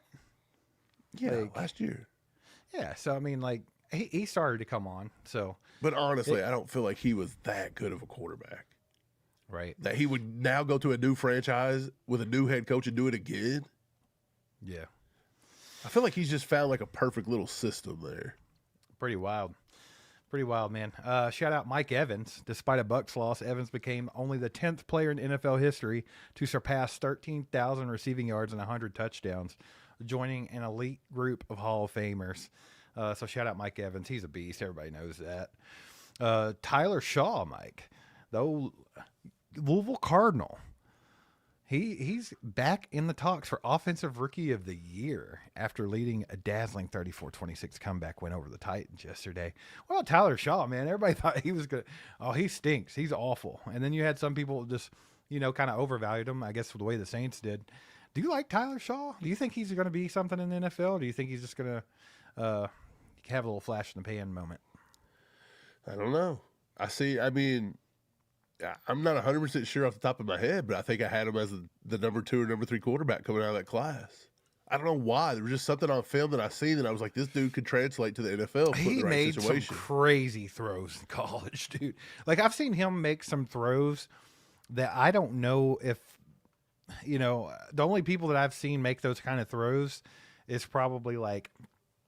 Yeah, Like- last year. Yeah, so I mean, like he started to come on. So But honestly, I don't feel like he was that good of a quarterback. right, That he would now go to a new franchise with a new head coach and do it again. yeah, I feel like he's just found like a perfect little system there. pretty wild, man. Shout out Mike Evans. Despite a Bucs loss, Evans became only the 10th player in NFL history to surpass 13,000 receiving yards and 100 touchdowns, joining an elite group of Hall of Famers. So shout out Mike Evans. He's a beast. Everybody knows that. Tyler Shaw, Mike, the old Louisville Cardinal. He's back in the talks for Offensive Rookie of the Year after leading a dazzling 34-26 comeback win over the Titans yesterday. What about Tyler Shaw, man? Everybody thought he was good. Oh, he stinks. He's awful. And then you had some people just, kind of overvalued him, I guess, the way the Saints did. Do you like Tyler Shaw? Do you think he's going to be something in the NFL? Or do you think he's just going to have a little flash in the pan moment? I don't know. I mean, I'm not 100% sure off the top of my head, but I think I had him as the number 2 or number 3 quarterback coming out of that class. I don't know why. There was just something on film that I seen that I was like, this dude could translate to the NFL. Put in He the right made situation. some crazy throws in college, dude. Like, I've seen him make some throws that I don't know if, the only people that I've seen make those kind of throws is probably like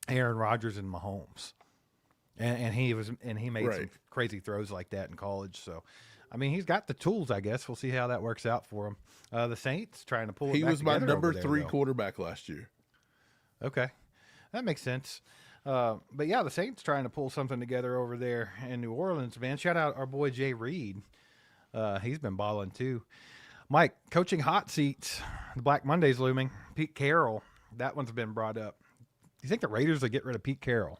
Aaron Rodgers and Mahomes. And he made some Right. crazy throws like that in college. So, I mean, he's got the tools, I guess. We'll see how that works out for him. The Saints trying to pull it He back was my together number over there, 3 though. quarterback last year. Okay. That makes sense. But yeah, the Saints trying to pull something together over there in New Orleans, man. Shout out our boy Jay Reed. He's been balling too. Mike, coaching hot seats. The Black Monday's looming. Pete Carroll. That one's been brought up. Do you think the Raiders will get rid of Pete Carroll?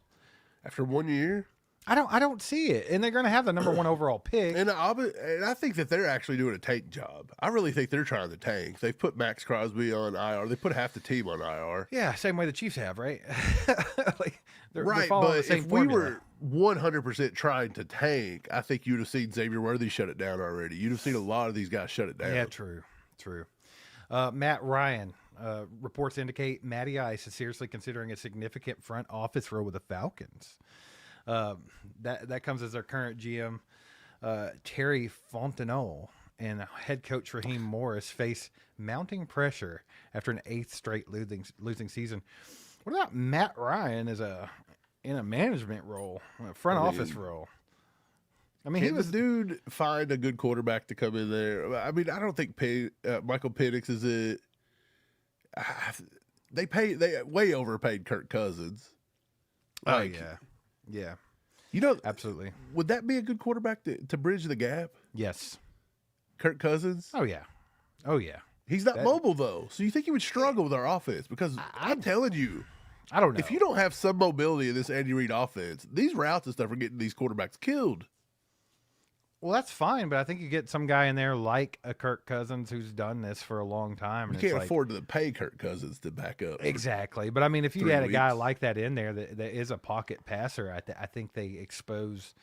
After 1 year? I don't see it. And they're going to have the number 1 overall pick. And I think that they're actually doing a tank job. I really think they're trying to tank. They've put Max Crosby on IR. They put half the team on IR. Yeah, same way the Chiefs have, right? Like, they're Right, following but the same if formula. we were 100% trying to tank, I think you'd have seen Xavier Worthy shut it down already. You'd have seen a lot of these guys shut it down. Yeah, true. Matt Ryan, reports indicate Matty Ice is seriously considering a significant front office role with the Falcons. That comes as their current GM, Terry Fontenot, and head coach Raheem Morris face mounting pressure after an 8th straight losing season. What about Matt Ryan in a management role, a front office role? I mean, he Can was the dude find a good quarterback to come in there? I mean, I don't think Michael Penix is it. They way overpaid Kirk Cousins. Like, yeah, absolutely, would that be a good quarterback to bridge the gap? yes, Kirk Cousins? oh yeah. He's not mobile though, so you think he would struggle with our offense? Because I'm telling you, I don't know. if you don't have some mobility in this Andy Reid offense, these routes and stuff are getting these quarterbacks killed. Well, that's fine, but I think you get some guy in there like a Kirk Cousins who's done this for a long time. You And can't it's like, afford to pay Kirk Cousins to back up. exactly. But I mean, if you 3 had a guy weeks. like that in there that is a pocket passer, I think they expose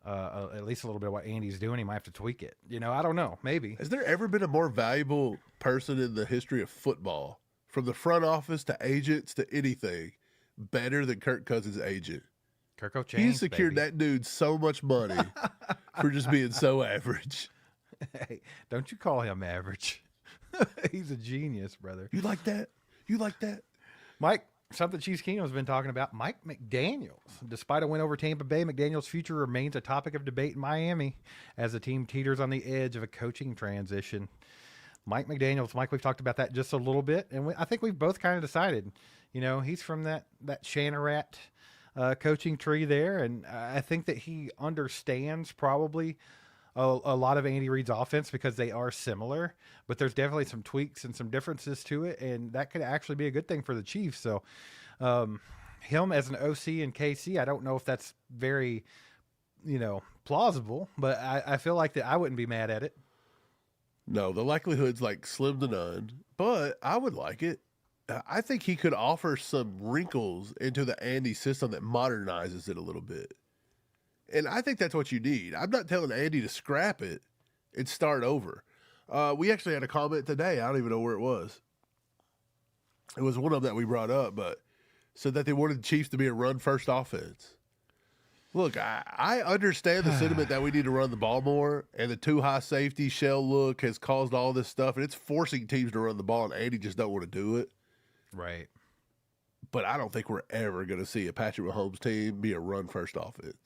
at least a little bit of what Andy's doing. He might have to tweak it. I don't know. Maybe. Has there ever been a more valuable person in the history of football, from the front office to agents to anything, better than Kirk Cousins' agent? Kirk O'Chain. He secured that dude so much money for just being so average. Hey, don't you call him average? He's a genius, brother. You like that? You like that? Mike, something Chiefs Kingdom has been talking about. Mike McDaniels. Despite a win over Tampa Bay, McDaniels' future remains a topic of debate in Miami as the team teeters on the edge of a coaching transition. Mike McDaniels. Mike, we've talked about that just a little bit, and I think we've both kind of decided, he's from that Shanarat coaching tree there, and I think that he understands probably a lot of Andy Reid's offense because they are similar, but there's definitely some tweaks and some differences to it, and that could actually be a good thing for the Chiefs. So, him as an OC in KC, I don't know if that's very, plausible, but I feel like that I wouldn't be mad at it. No, the likelihood's like slim to none, but I would like it. I think he could offer some wrinkles into the Andy system that modernizes it a little bit. And I think that's what you need. I'm not telling Andy to scrap it and start over. We actually had a comment today. I don't even know where it was. It was one of them that we brought up, but said that they wanted the Chiefs to be a run-first offense. Look, I understand the sentiment that we need to run the ball more, and the too high safety shell look has caused all this stuff, and it's forcing teams to run the ball, and Andy just don't want to do it. Right. But I don't think we're ever going to see a Patrick Mahomes team be a run-first offense.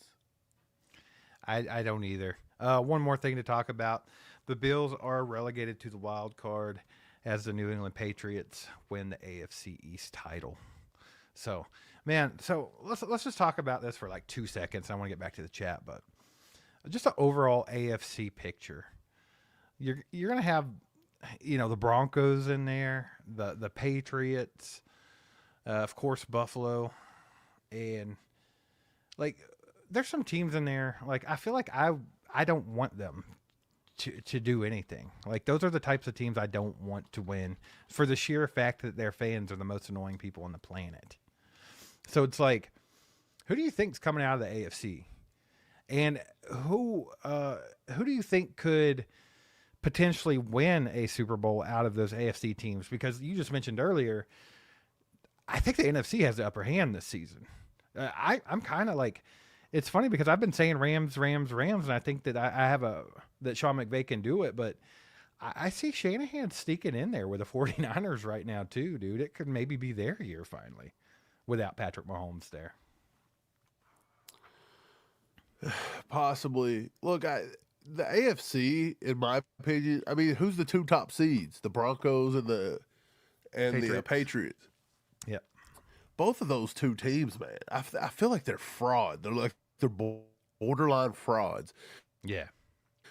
I don't either. One more thing to talk about. The Bills are relegated to the wild card as the New England Patriots win the AFC East title. So, man, let's just talk about this for like 2 seconds. I want to get back to the chat, but just the overall AFC picture. You're going to have, the Broncos in there, the Patriots, of course, Buffalo, and like there's some teams in there. Like I feel like I don't want them to do anything. Like those are the types of teams I don't want to win for the sheer fact that their fans are the most annoying people on the planet. So it's like, who do you think's coming out of the AFC, and who do you think could potentially win a Super Bowl out of those AFC teams? Because you just mentioned earlier, I think the NFC has the upper hand this season. I'm kind of like, it's funny because I've been saying Rams, and I think that that Sean McVay can do it, but I see Shanahan sneaking in there with the 49ers right now too, dude. It could maybe be their year finally without Patrick Mahomes there. Possibly. Look, the AFC, in my opinion, I mean, who's the two top seeds? The Broncos and the Patriots. Yep. Both of those two teams, man, I feel like they're fraud. They're borderline frauds. Yeah.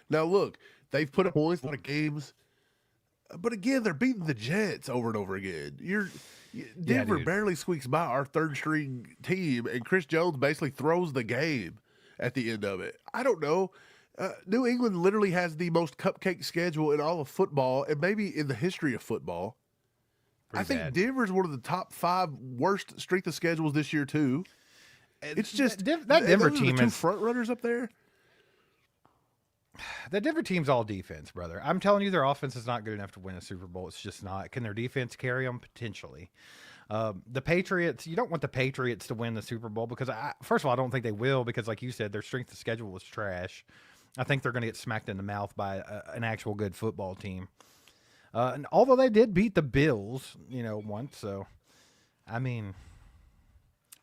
Now look, they've put up points in a lot of games, but again, they're beating the Jets over and over again. Denver barely squeaks by our third string team, and Chris Jones basically throws the game at the end of it. I don't know. New England literally has the most cupcake schedule in all of football, and maybe in the history of football. I think Denver's one of the top 5 worst strength of schedules this year too. It's just that Denver team is two front runners up there. The Denver team's all defense, brother. I'm telling you, their offense is not good enough to win a Super Bowl. It's just not. Can their defense carry them? Potentially. The Patriots, you don't want the Patriots to win the Super Bowl because, first of all, I don't think they will because, like you said, their strength of schedule was trash. I think they're going to get smacked in the mouth by an actual good football team. And although they did beat the Bills, once, so, I mean,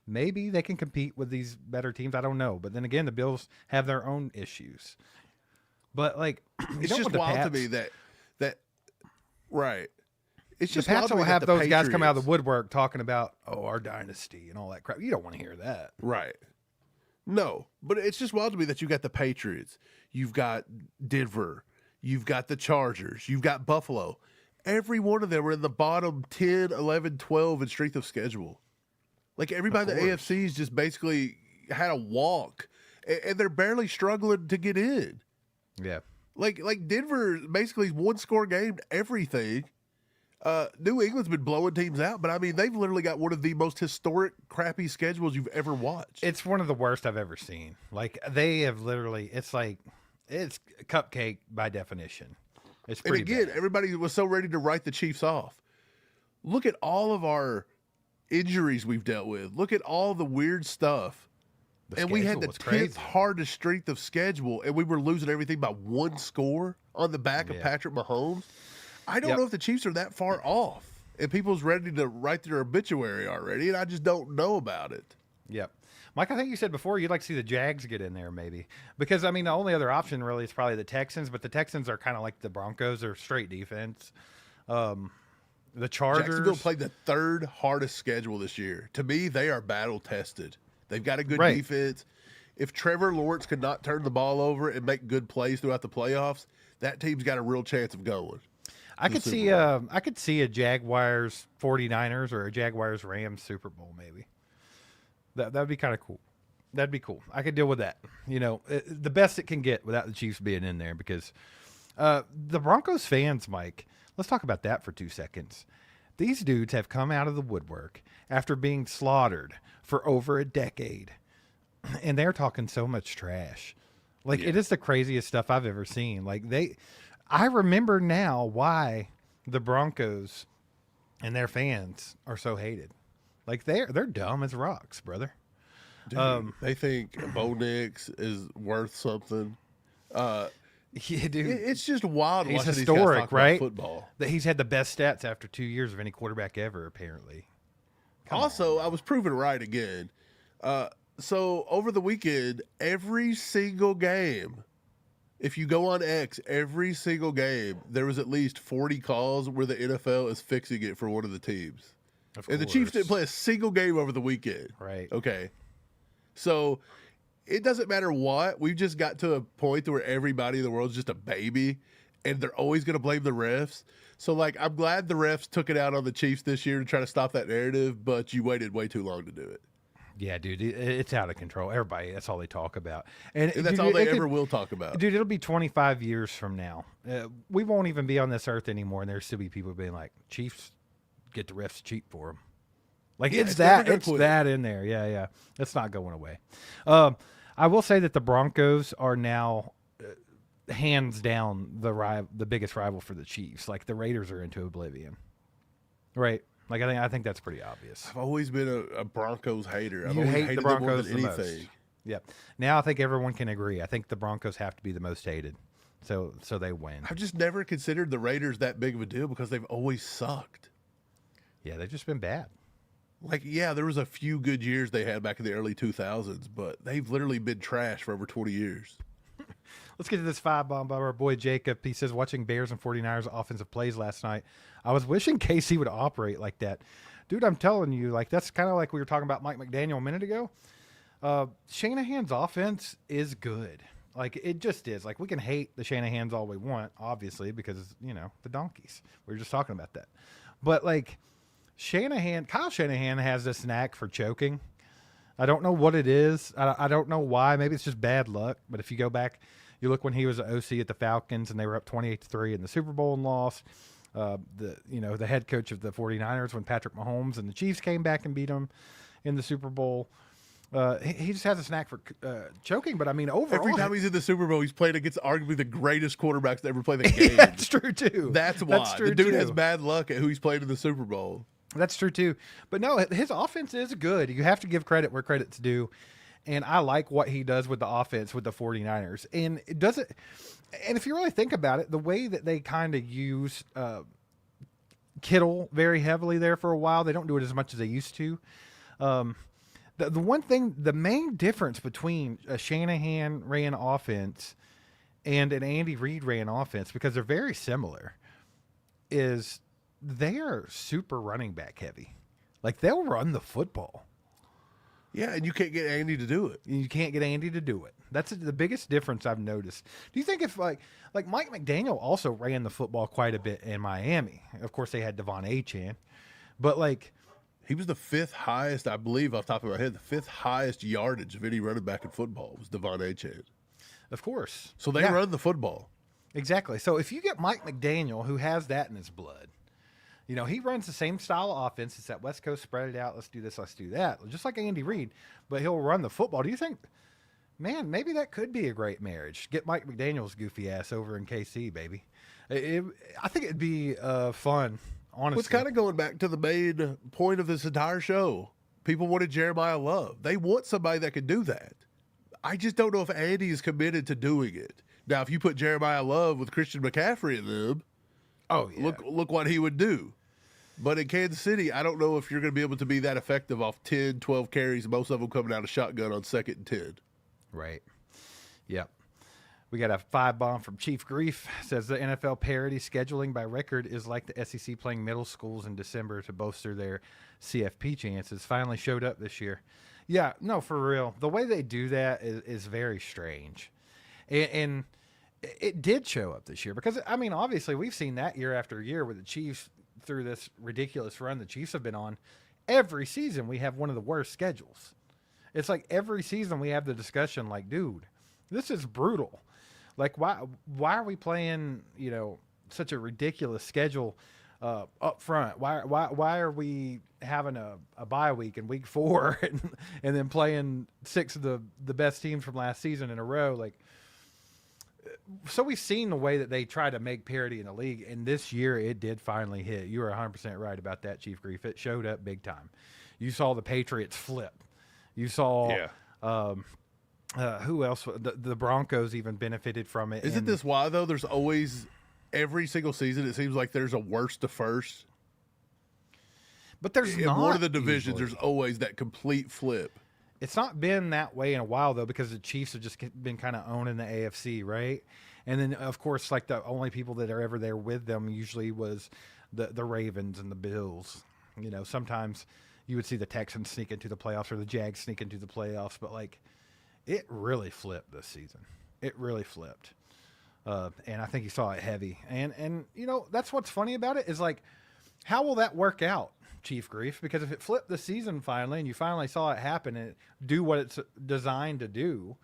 maybe they can compete with these better teams. I don't know. But then again, the Bills have their own issues. But, like, it's just wild to me that right. It's just the Pats will have those guys come out of the Patriots- woodwork talking about, our dynasty and all that crap. You don't want to hear that. Right. No, but it's just wild to me that you got the Patriots, you've got Denver, you've got the Chargers, you've got Buffalo. Every one of them are in the bottom 10, 11, 12 in strength of schedule. Like everybody in the AFC's just basically had a walk, and they're barely struggling to get in. Yeah. Like Denver basically one score game everything. New England's been blowing teams out, but I mean they've literally got one of the most historic crappy schedules you've ever watched. It's one of the worst I've ever seen. Like they have literally, it's cupcake by definition. It's pretty And again, bad. everybody was so ready to write the Chiefs off. Look at all of our injuries we've dealt with. Look at all the weird stuff. And we had the 10th hardest strength of schedule, and we were losing everything by one score on the back of Patrick Mahomes. I don't know if the Chiefs are that far off, and people's ready to write their obituary already, and I just don't know about it. Yep. Mike, I think you said before you'd like to see the Jags get in there, maybe, because I mean the only other option really is probably the Texans, but the Texans are kind of like the Broncos; they're straight defense. The Jacksonville Chargers played the third hardest schedule this year. To me, they are battle tested. They've got a good Right. defense. If Trevor Lawrence could not turn the ball over and make good plays throughout the playoffs, that team's got a real chance of going. I the could Super see Bowl. I could see a Jaguars 49ers or a Jaguars Rams Super Bowl maybe. That'd be kind of cool. That'd be cool. I could deal with that. You know, the best it can get without the Chiefs being in there because the Broncos fans, Mike, let's talk about that for 2 seconds. These dudes have come out of the woodwork after being slaughtered for over a decade, and they're talking so much trash. Like, it is the craziest stuff I've ever seen. Like, I remember now why the Broncos and their fans are so hated. Like, they're dumb as rocks, brother. Dude, they think Bo Nix is worth something. Yeah, dude. It's just wild He's watching historic, these guys talk right? about football. That he's had the best stats after 2 years of any quarterback ever, apparently. Also, I was proven right again. So over the weekend, every single game, if you go on X, every single game, there was at least 40 calls where the NFL is fixing it for one of the teams. And the Chiefs didn't play a single game over the weekend. Right. Okay. So it doesn't matter what. We've just got to a point where everybody in the world is just a baby, and they're always going to blame the refs. So, like, I'm glad the refs took it out on the Chiefs this year to try to stop that narrative, but you waited way too long to do it. Yeah, dude, it's out of control. Everybody, that's all they talk about. And And that's dude, all they ever will talk about. Dude, it'll be 25 years from now. We won't even be on this earth anymore, and there'll still be people being like, Chiefs get the refs cheap for them. Like, Yeah, it's never gonna it's quit. that in there. Yeah, yeah. It's not going away. I will say that the Broncos are now hands down the biggest rival for the Chiefs. Like, the Raiders are into oblivion. Right? Like, I think that's pretty obvious. I've always been a Broncos hater. I've You always hate hated the them more Broncos than the anything. most. Yep. Now I think everyone can agree. I think the Broncos have to be the most hated. So they win. I've just never considered the Raiders that big of a deal because they've always sucked. Yeah, they've just been bad. Like, yeah, there was a few good years they had back in the early 2000s, but they've literally been trash for over 20 years. Let's get to this 5-bomb by our boy Jacob. He says, watching Bears and 49ers offensive plays last night, I was wishing KC would operate like that. Dude, I'm telling you, like, that's kind of like we were talking about Mike McDaniel a minute ago. Shanahan's offense is good. Like, it just is. Like, we can hate the Shanahans all we want, obviously, because, you know, the donkeys. We were just talking about that. But, like, Kyle Shanahan has this knack for choking. I don't know what it is. I don't know why. Maybe it's just bad luck. But if you go back, you look when he was an OC at the Falcons and they were up 28-3 in the Super Bowl and lost. The head coach of the 49ers when Patrick Mahomes and the Chiefs came back and beat him in the Super Bowl. He just has a knack for choking. But, I mean, overall. Every time he's in the Super Bowl, he's played against arguably the greatest quarterbacks to ever play the game. That's true, too. That's why. That's true, the dude too. has bad luck at who he's played in the Super Bowl. That's true too. But no, his offense is good. You have to give credit where credit's due. And I like what he does with the offense with the 49ers. And it doesn't, and if you really think about it, the way that they kind of use Kittle very heavily there for a while, they don't do it as much as they used to. The one thing, the main difference between a Shanahan ran offense and an Andy Reid ran offense, because they're very similar, is they are super running back heavy. Like, they'll run the football. Yeah, and you can't get Andy to do it. You can't get Andy to do it. That's the biggest difference I've noticed. Do you think if like Mike McDaniel also ran the football quite a bit in Miami? Of course, they had Devon Achane, but like He was the fifth highest, I believe, off the top of my head, the fifth highest yardage of any running back in football was Devon Achane. of course, So they Yeah, run the football. exactly. So if you get Mike McDaniel, who has that in his blood, you know, he runs the same style of offense. It's that West Coast spread it out. Let's do this. Let's do that. Just like Andy Reid, but he'll run the football. Do you think, man, maybe that could be a great marriage? Get Mike McDaniel's goofy ass over in KC, baby. I think it'd be fun, honestly. What's kind of going back to the main point of this entire show. People wanted Jeremiah Love. They want somebody that could do that. I just don't know if Andy is committed to doing it. Now, if you put Jeremiah Love with Christian McCaffrey in them, oh, yeah. look what he would do. But in Kansas City, I don't know if you're going to be able to be that effective off 10, 12 carries, most of them coming out of shotgun on 2nd and 10. Right. Yep. We got a 5-bomb from Chief Grief. Says the NFL parity scheduling by record is like the SEC playing middle schools in December to bolster their CFP chances. Finally showed up this year. Yeah, no, for real. The way they do that is very strange. And it did show up this year because, I mean, obviously we've seen that year after year with the Chiefs through this ridiculous run the Chiefs have been on. Every season we have one of the worst schedules. It's like every season we have the discussion like, dude, this is brutal. Like, why are we playing, such a ridiculous schedule up front? Why are we having a bye week in week 4 and then playing 6 of the best teams from last season in a row? Like, so we've seen the way that they try to make parity in the league, and this year it did finally hit. You were 100% right about that, Chief Grief. It showed up big time. You saw the Patriots flip. You saw who else? The Broncos even benefited from it. Isn't this why, though, there's always, every single season, it seems like there's a worst to first? But there's in not. one of the divisions, usually. there's always that complete flip. It's not been that way in a while, though, because the Chiefs have just been kind of owning the AFC, right? And then, of course, like the only people that are ever there with them usually was the Ravens and the Bills. Sometimes you would see the Texans sneak into the playoffs or the Jags sneak into the playoffs, but, like, it really flipped this season. It really flipped. And I think you saw it heavy. And that's what's funny about it is, like, how will that work out, Chief Grief? Because if it flipped the season finally and you finally saw it happen and do what it's designed to do,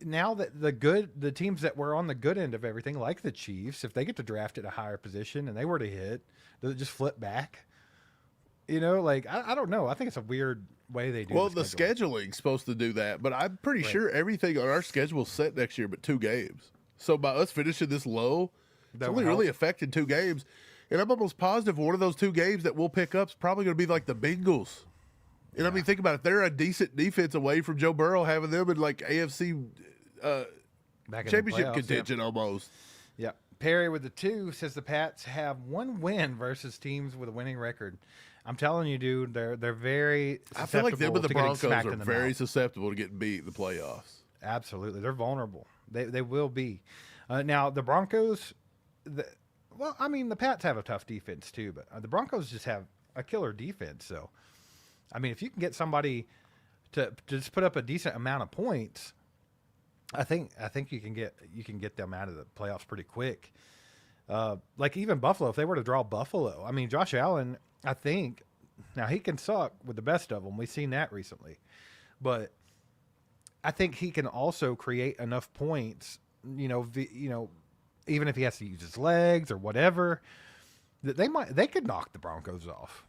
now that the teams that were on the good end of everything, like the Chiefs, if they get to draft at a higher position and they were to hit, does it just flip back? I don't know. I think it's a weird way they do. Well, the scheduling's supposed to do that, but I'm pretty sure everything on our schedule is set next year but 2 games. So by us finishing this low, it's only really affected 2 games. And I'm almost positive one of those 2 games that we'll pick up is probably going to be like the Bengals. And I mean, think about it. They're a decent defense away from Joe Burrow having them in like AFC championship contention almost. Yeah. Perry with the 2 says the Pats have 1 win versus teams with a winning record. I'm telling you, dude, they're very susceptible. I feel like them and the Broncos are very mouth. susceptible to getting beat in the playoffs. Absolutely. They're vulnerable. They will be. Now, the Broncos, the Pats have a tough defense too, but the Broncos just have a killer defense. So, I mean, if you can get somebody to just put up a decent amount of points, I think you can get them out of the playoffs pretty quick. Like even Buffalo, if they were to draw Buffalo, I mean, Josh Allen, I think now he can suck with the best of them. We've seen that recently, but I think he can also create enough points, even if he has to use his legs or whatever, that they could knock the Broncos off.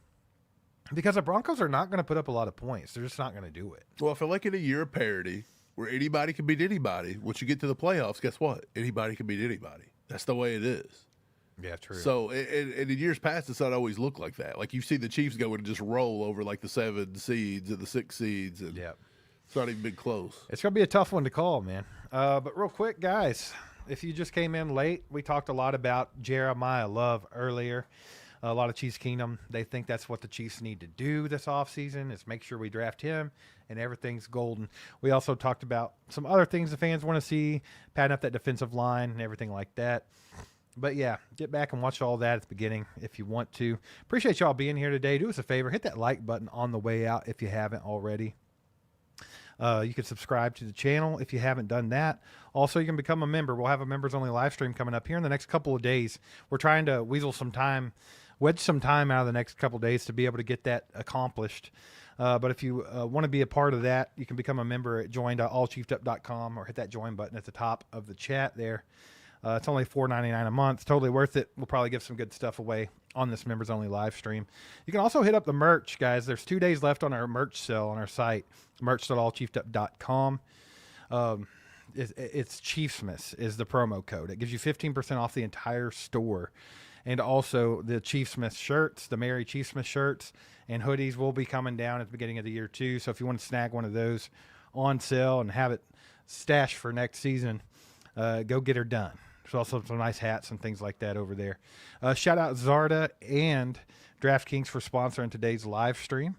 Because the Broncos are not going to put up a lot of points. They're just not going to do it. Well, I feel like in a year of parity where anybody can beat anybody, once you get to the playoffs, guess what? Anybody can beat anybody. That's the way it is. Yeah, true. So, and in years past, it's not always looked like that. Like you see the Chiefs go and just roll over like the 7 seeds and the 6 seeds. And it's not even been close. It's going to be a tough one to call, man. But real quick, guys, if you just came in late, we talked a lot about Jeremiah Love earlier. A lot of Chiefs Kingdom, they think that's what the Chiefs need to do this offseason is make sure we draft him and everything's golden. We also talked about some other things the fans want to see, padding up that defensive line and everything like that. But yeah, get back and watch all that at the beginning if you want to. Appreciate y'all being here today. Do us a favor, hit that like button on the way out if you haven't already. You can subscribe to the channel if you haven't done that. Also, you can become a member. We'll have a members-only live stream coming up here in the next couple of days. We're trying to wedge some time out of the next couple of days to be able to get that accomplished. But if you want to be a part of that, you can become a member at join.allchievedup.com or hit that join button at the top of the chat there. It's only $4.99 a month. Totally worth it. We'll probably give some good stuff away on this members-only live stream. You can also hit up the merch, guys. There's 2 days left on our merch sale on our site, merch.allchievedup.com. It's Chiefsmas is the promo code. It gives you 15% off the entire store. And also the Chiefsmas shirts, the Merry Chiefsmas shirts and hoodies will be coming down at the beginning of the year too. So if you want to snag one of those on sale and have it stashed for next season, go get her done. There's also some nice hats and things like that over there. Shout out Zarda and DraftKings for sponsoring today's live stream.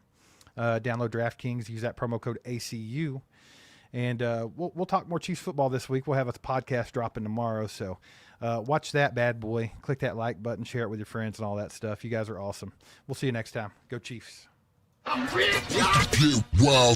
Download DraftKings, use that promo code ACU. And we'll talk more Chiefs football this week. We'll have a podcast dropping tomorrow. So watch that bad boy. Click that like button, share it with your friends and all that stuff. You guys are awesome. We'll see you next time. Go Chiefs. Wow.